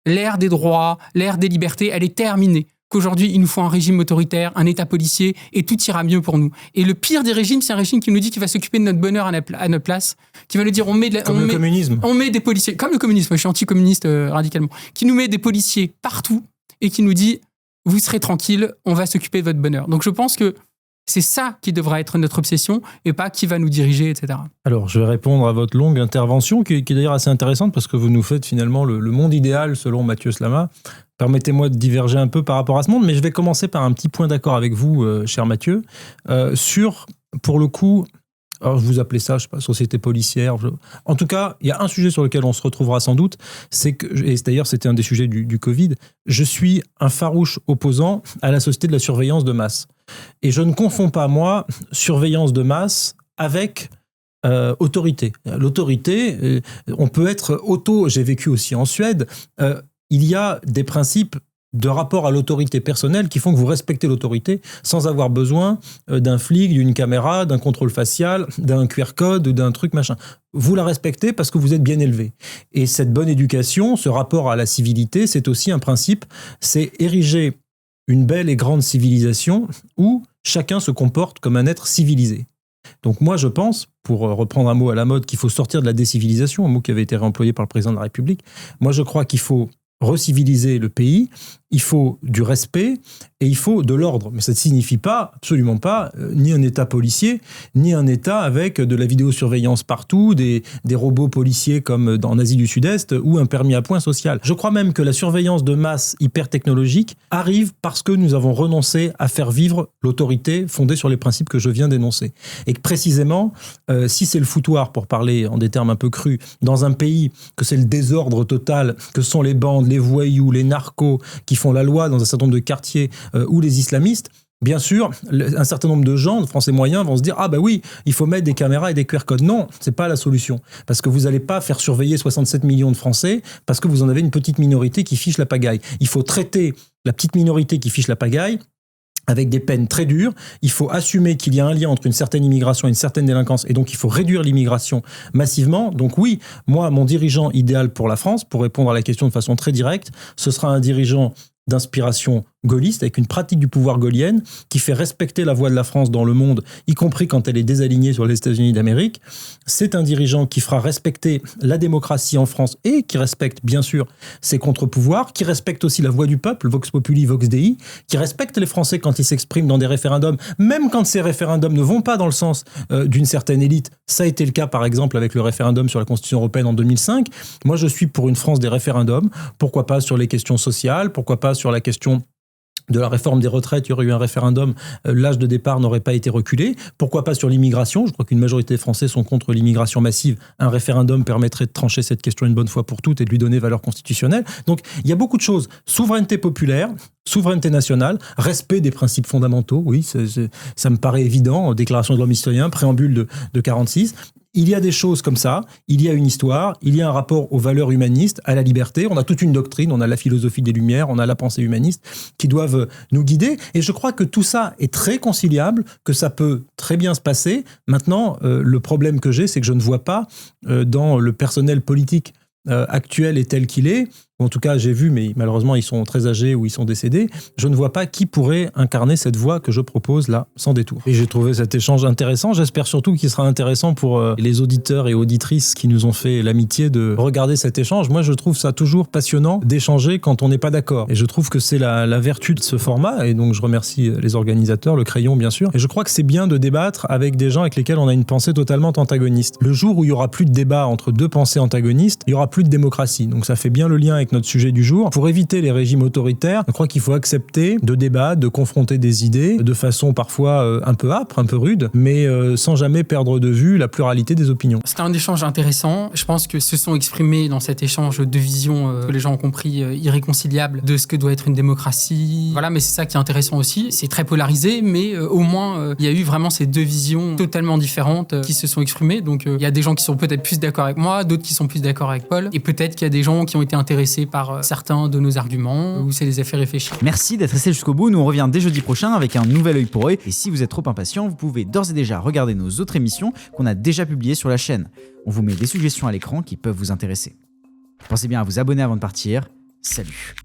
[SPEAKER 2] l'ère des droits, l'ère des libertés, elle est terminée. Qu'aujourd'hui, il nous faut un régime autoritaire, un État policier, et tout ira mieux pour nous. Et le pire des régimes, c'est un régime qui nous dit qu'il va s'occuper de notre bonheur à notre place, qui va nous dire
[SPEAKER 1] le communisme.
[SPEAKER 2] On met des policiers, comme le communisme, je suis anticommuniste radicalement, qui nous met des policiers partout et qui nous dit vous serez tranquille, on va s'occuper de votre bonheur. Donc je pense que c'est ça qui devra être notre obsession et pas qui va nous diriger, etc.
[SPEAKER 1] Alors, je vais répondre à votre longue intervention qui est d'ailleurs assez intéressante parce que vous nous faites finalement le monde idéal selon Mathieu Slama. Permettez-moi de diverger un peu par rapport à ce monde, mais je vais commencer par un petit point d'accord avec vous, cher Mathieu, sur, pour le coup, alors vous appelez ça, je sais pas, société policière. En tout cas, il y a un sujet sur lequel on se retrouvera sans doute, c'est que, et d'ailleurs c'était un des sujets du Covid, je suis un farouche opposant à la société de la surveillance de masse. Et je ne confonds pas, moi, surveillance de masse avec autorité. L'autorité, on peut être j'ai vécu aussi en Suède, il y a des principes de rapport à l'autorité personnelle qui font que vous respectez l'autorité sans avoir besoin d'un flic, d'une caméra, d'un contrôle facial, d'un QR code ou d'un truc machin. Vous la respectez parce que vous êtes bien élevé. Et cette bonne éducation, ce rapport à la civilité, c'est aussi un principe, c'est ériger une belle et grande civilisation où chacun se comporte comme un être civilisé. Donc moi je pense, pour reprendre un mot à la mode, qu'il faut sortir de la décivilisation, un mot qui avait été réemployé par le président de la République. Moi je crois qu'il faut reciviliser le pays, il faut du respect et il faut de l'ordre. Mais ça ne signifie pas, absolument pas, ni un État policier, ni un État avec de la vidéosurveillance partout, des robots policiers comme en Asie du Sud-Est ou un permis à points social. Je crois même que la surveillance de masse hyper technologique arrive parce que nous avons renoncé à faire vivre l'autorité fondée sur les principes que je viens d'énoncer. Et que précisément, si c'est le foutoir, pour parler en des termes un peu crus, dans un pays, que c'est le désordre total, que sont les bandes, les voyous, les narcos qui font la loi dans un certain nombre de quartiers ou les islamistes, bien sûr, un certain nombre de gens, de Français moyens, vont se dire « Ah bah oui, il faut mettre des caméras et des QR codes ». Non, c'est pas la solution. Parce que vous n'allez pas faire surveiller 67 millions de Français parce que vous en avez une petite minorité qui fiche la pagaille. Il faut traiter la petite minorité qui fiche la pagaille avec des peines très dures. Il faut assumer qu'il y a un lien entre une certaine immigration et une certaine délinquance, et donc il faut réduire l'immigration massivement. Donc oui, moi, mon dirigeant idéal pour la France, pour répondre à la question de façon très directe, ce sera un dirigeant d'inspiration gaulliste, avec une pratique du pouvoir gaullienne, qui fait respecter la voix de la France dans le monde, y compris quand elle est désalignée sur les États-Unis d'Amérique. C'est un dirigeant qui fera respecter la démocratie en France et qui respecte, bien sûr, ses contre-pouvoirs, qui respecte aussi la voix du peuple, Vox Populi, Vox Dei, qui respecte les Français quand ils s'expriment dans des référendums, même quand ces référendums ne vont pas dans le sens d'une certaine élite. Ça a été le cas, par exemple, avec le référendum sur la Constitution européenne en 2005. Moi, je suis pour une France des référendums. Pourquoi pas sur les questions sociales? Pourquoi pas sur la question de la réforme des retraites, il y aurait eu un référendum, l'âge de départ n'aurait pas été reculé. Pourquoi pas sur l'immigration? Je crois qu'une majorité des Français sont contre l'immigration massive. Un référendum permettrait de trancher cette question une bonne fois pour toutes et de lui donner valeur constitutionnelle. Donc, il y a beaucoup de choses. Souveraineté populaire, souveraineté nationale, respect des principes fondamentaux, oui, ça me paraît évident, déclaration des droits citoyens, préambule de 1946. Il y a des choses comme ça, il y a une histoire, il y a un rapport aux valeurs humanistes, à la liberté. On a toute une doctrine, on a la philosophie des Lumières, on a la pensée humaniste qui doivent nous guider. Et je crois que tout ça est très conciliable, que ça peut très bien se passer. Maintenant, le problème que j'ai, c'est que je ne vois pas dans le personnel politique actuel et tel qu'il est, ou en tout cas j'ai vu, mais malheureusement ils sont très âgés ou ils sont décédés, je ne vois pas qui pourrait incarner cette voie que je propose là, sans détour. Et j'ai trouvé cet échange intéressant, j'espère surtout qu'il sera intéressant pour les auditeurs et auditrices qui nous ont fait l'amitié de regarder cet échange. Moi je trouve ça toujours passionnant d'échanger quand on n'est pas d'accord, et je trouve que c'est la vertu de ce format, et donc je remercie les organisateurs, le Crayon bien sûr, et je crois que c'est bien de débattre avec des gens avec lesquels on a une pensée totalement antagoniste. Le jour où il y aura plus de débat entre deux pensées antagonistes, il y aura plus de démocratie, donc ça fait bien le lien avec notre sujet du jour. Pour éviter les régimes autoritaires, je crois qu'il faut accepter de débattre, de confronter des idées de façon parfois un peu âpre, un peu rude, mais sans jamais perdre de vue la pluralité des opinions.
[SPEAKER 2] C'était un échange intéressant. Je pense que se sont exprimés dans cet échange deux visions que les gens ont compris irréconciliables de ce que doit être une démocratie. Voilà, mais c'est ça qui est intéressant aussi. C'est très polarisé, mais au moins il y a eu vraiment ces deux visions totalement différentes qui se sont exprimées. Donc il y a des gens qui sont peut-être plus d'accord avec moi, d'autres qui sont plus d'accord avec Paul, et peut-être qu'il y a des gens qui ont été intéressés par certains de nos arguments, ou ça les a fait réfléchir.
[SPEAKER 3] Merci d'être resté jusqu'au bout. Nous on revient dès jeudi prochain avec un nouvel œil pour œil. Et si vous êtes trop impatient, vous pouvez d'ores et déjà regarder nos autres émissions qu'on a déjà publiées sur la chaîne. On vous met des suggestions à l'écran qui peuvent vous intéresser. Pensez bien à vous abonner avant de partir. Salut!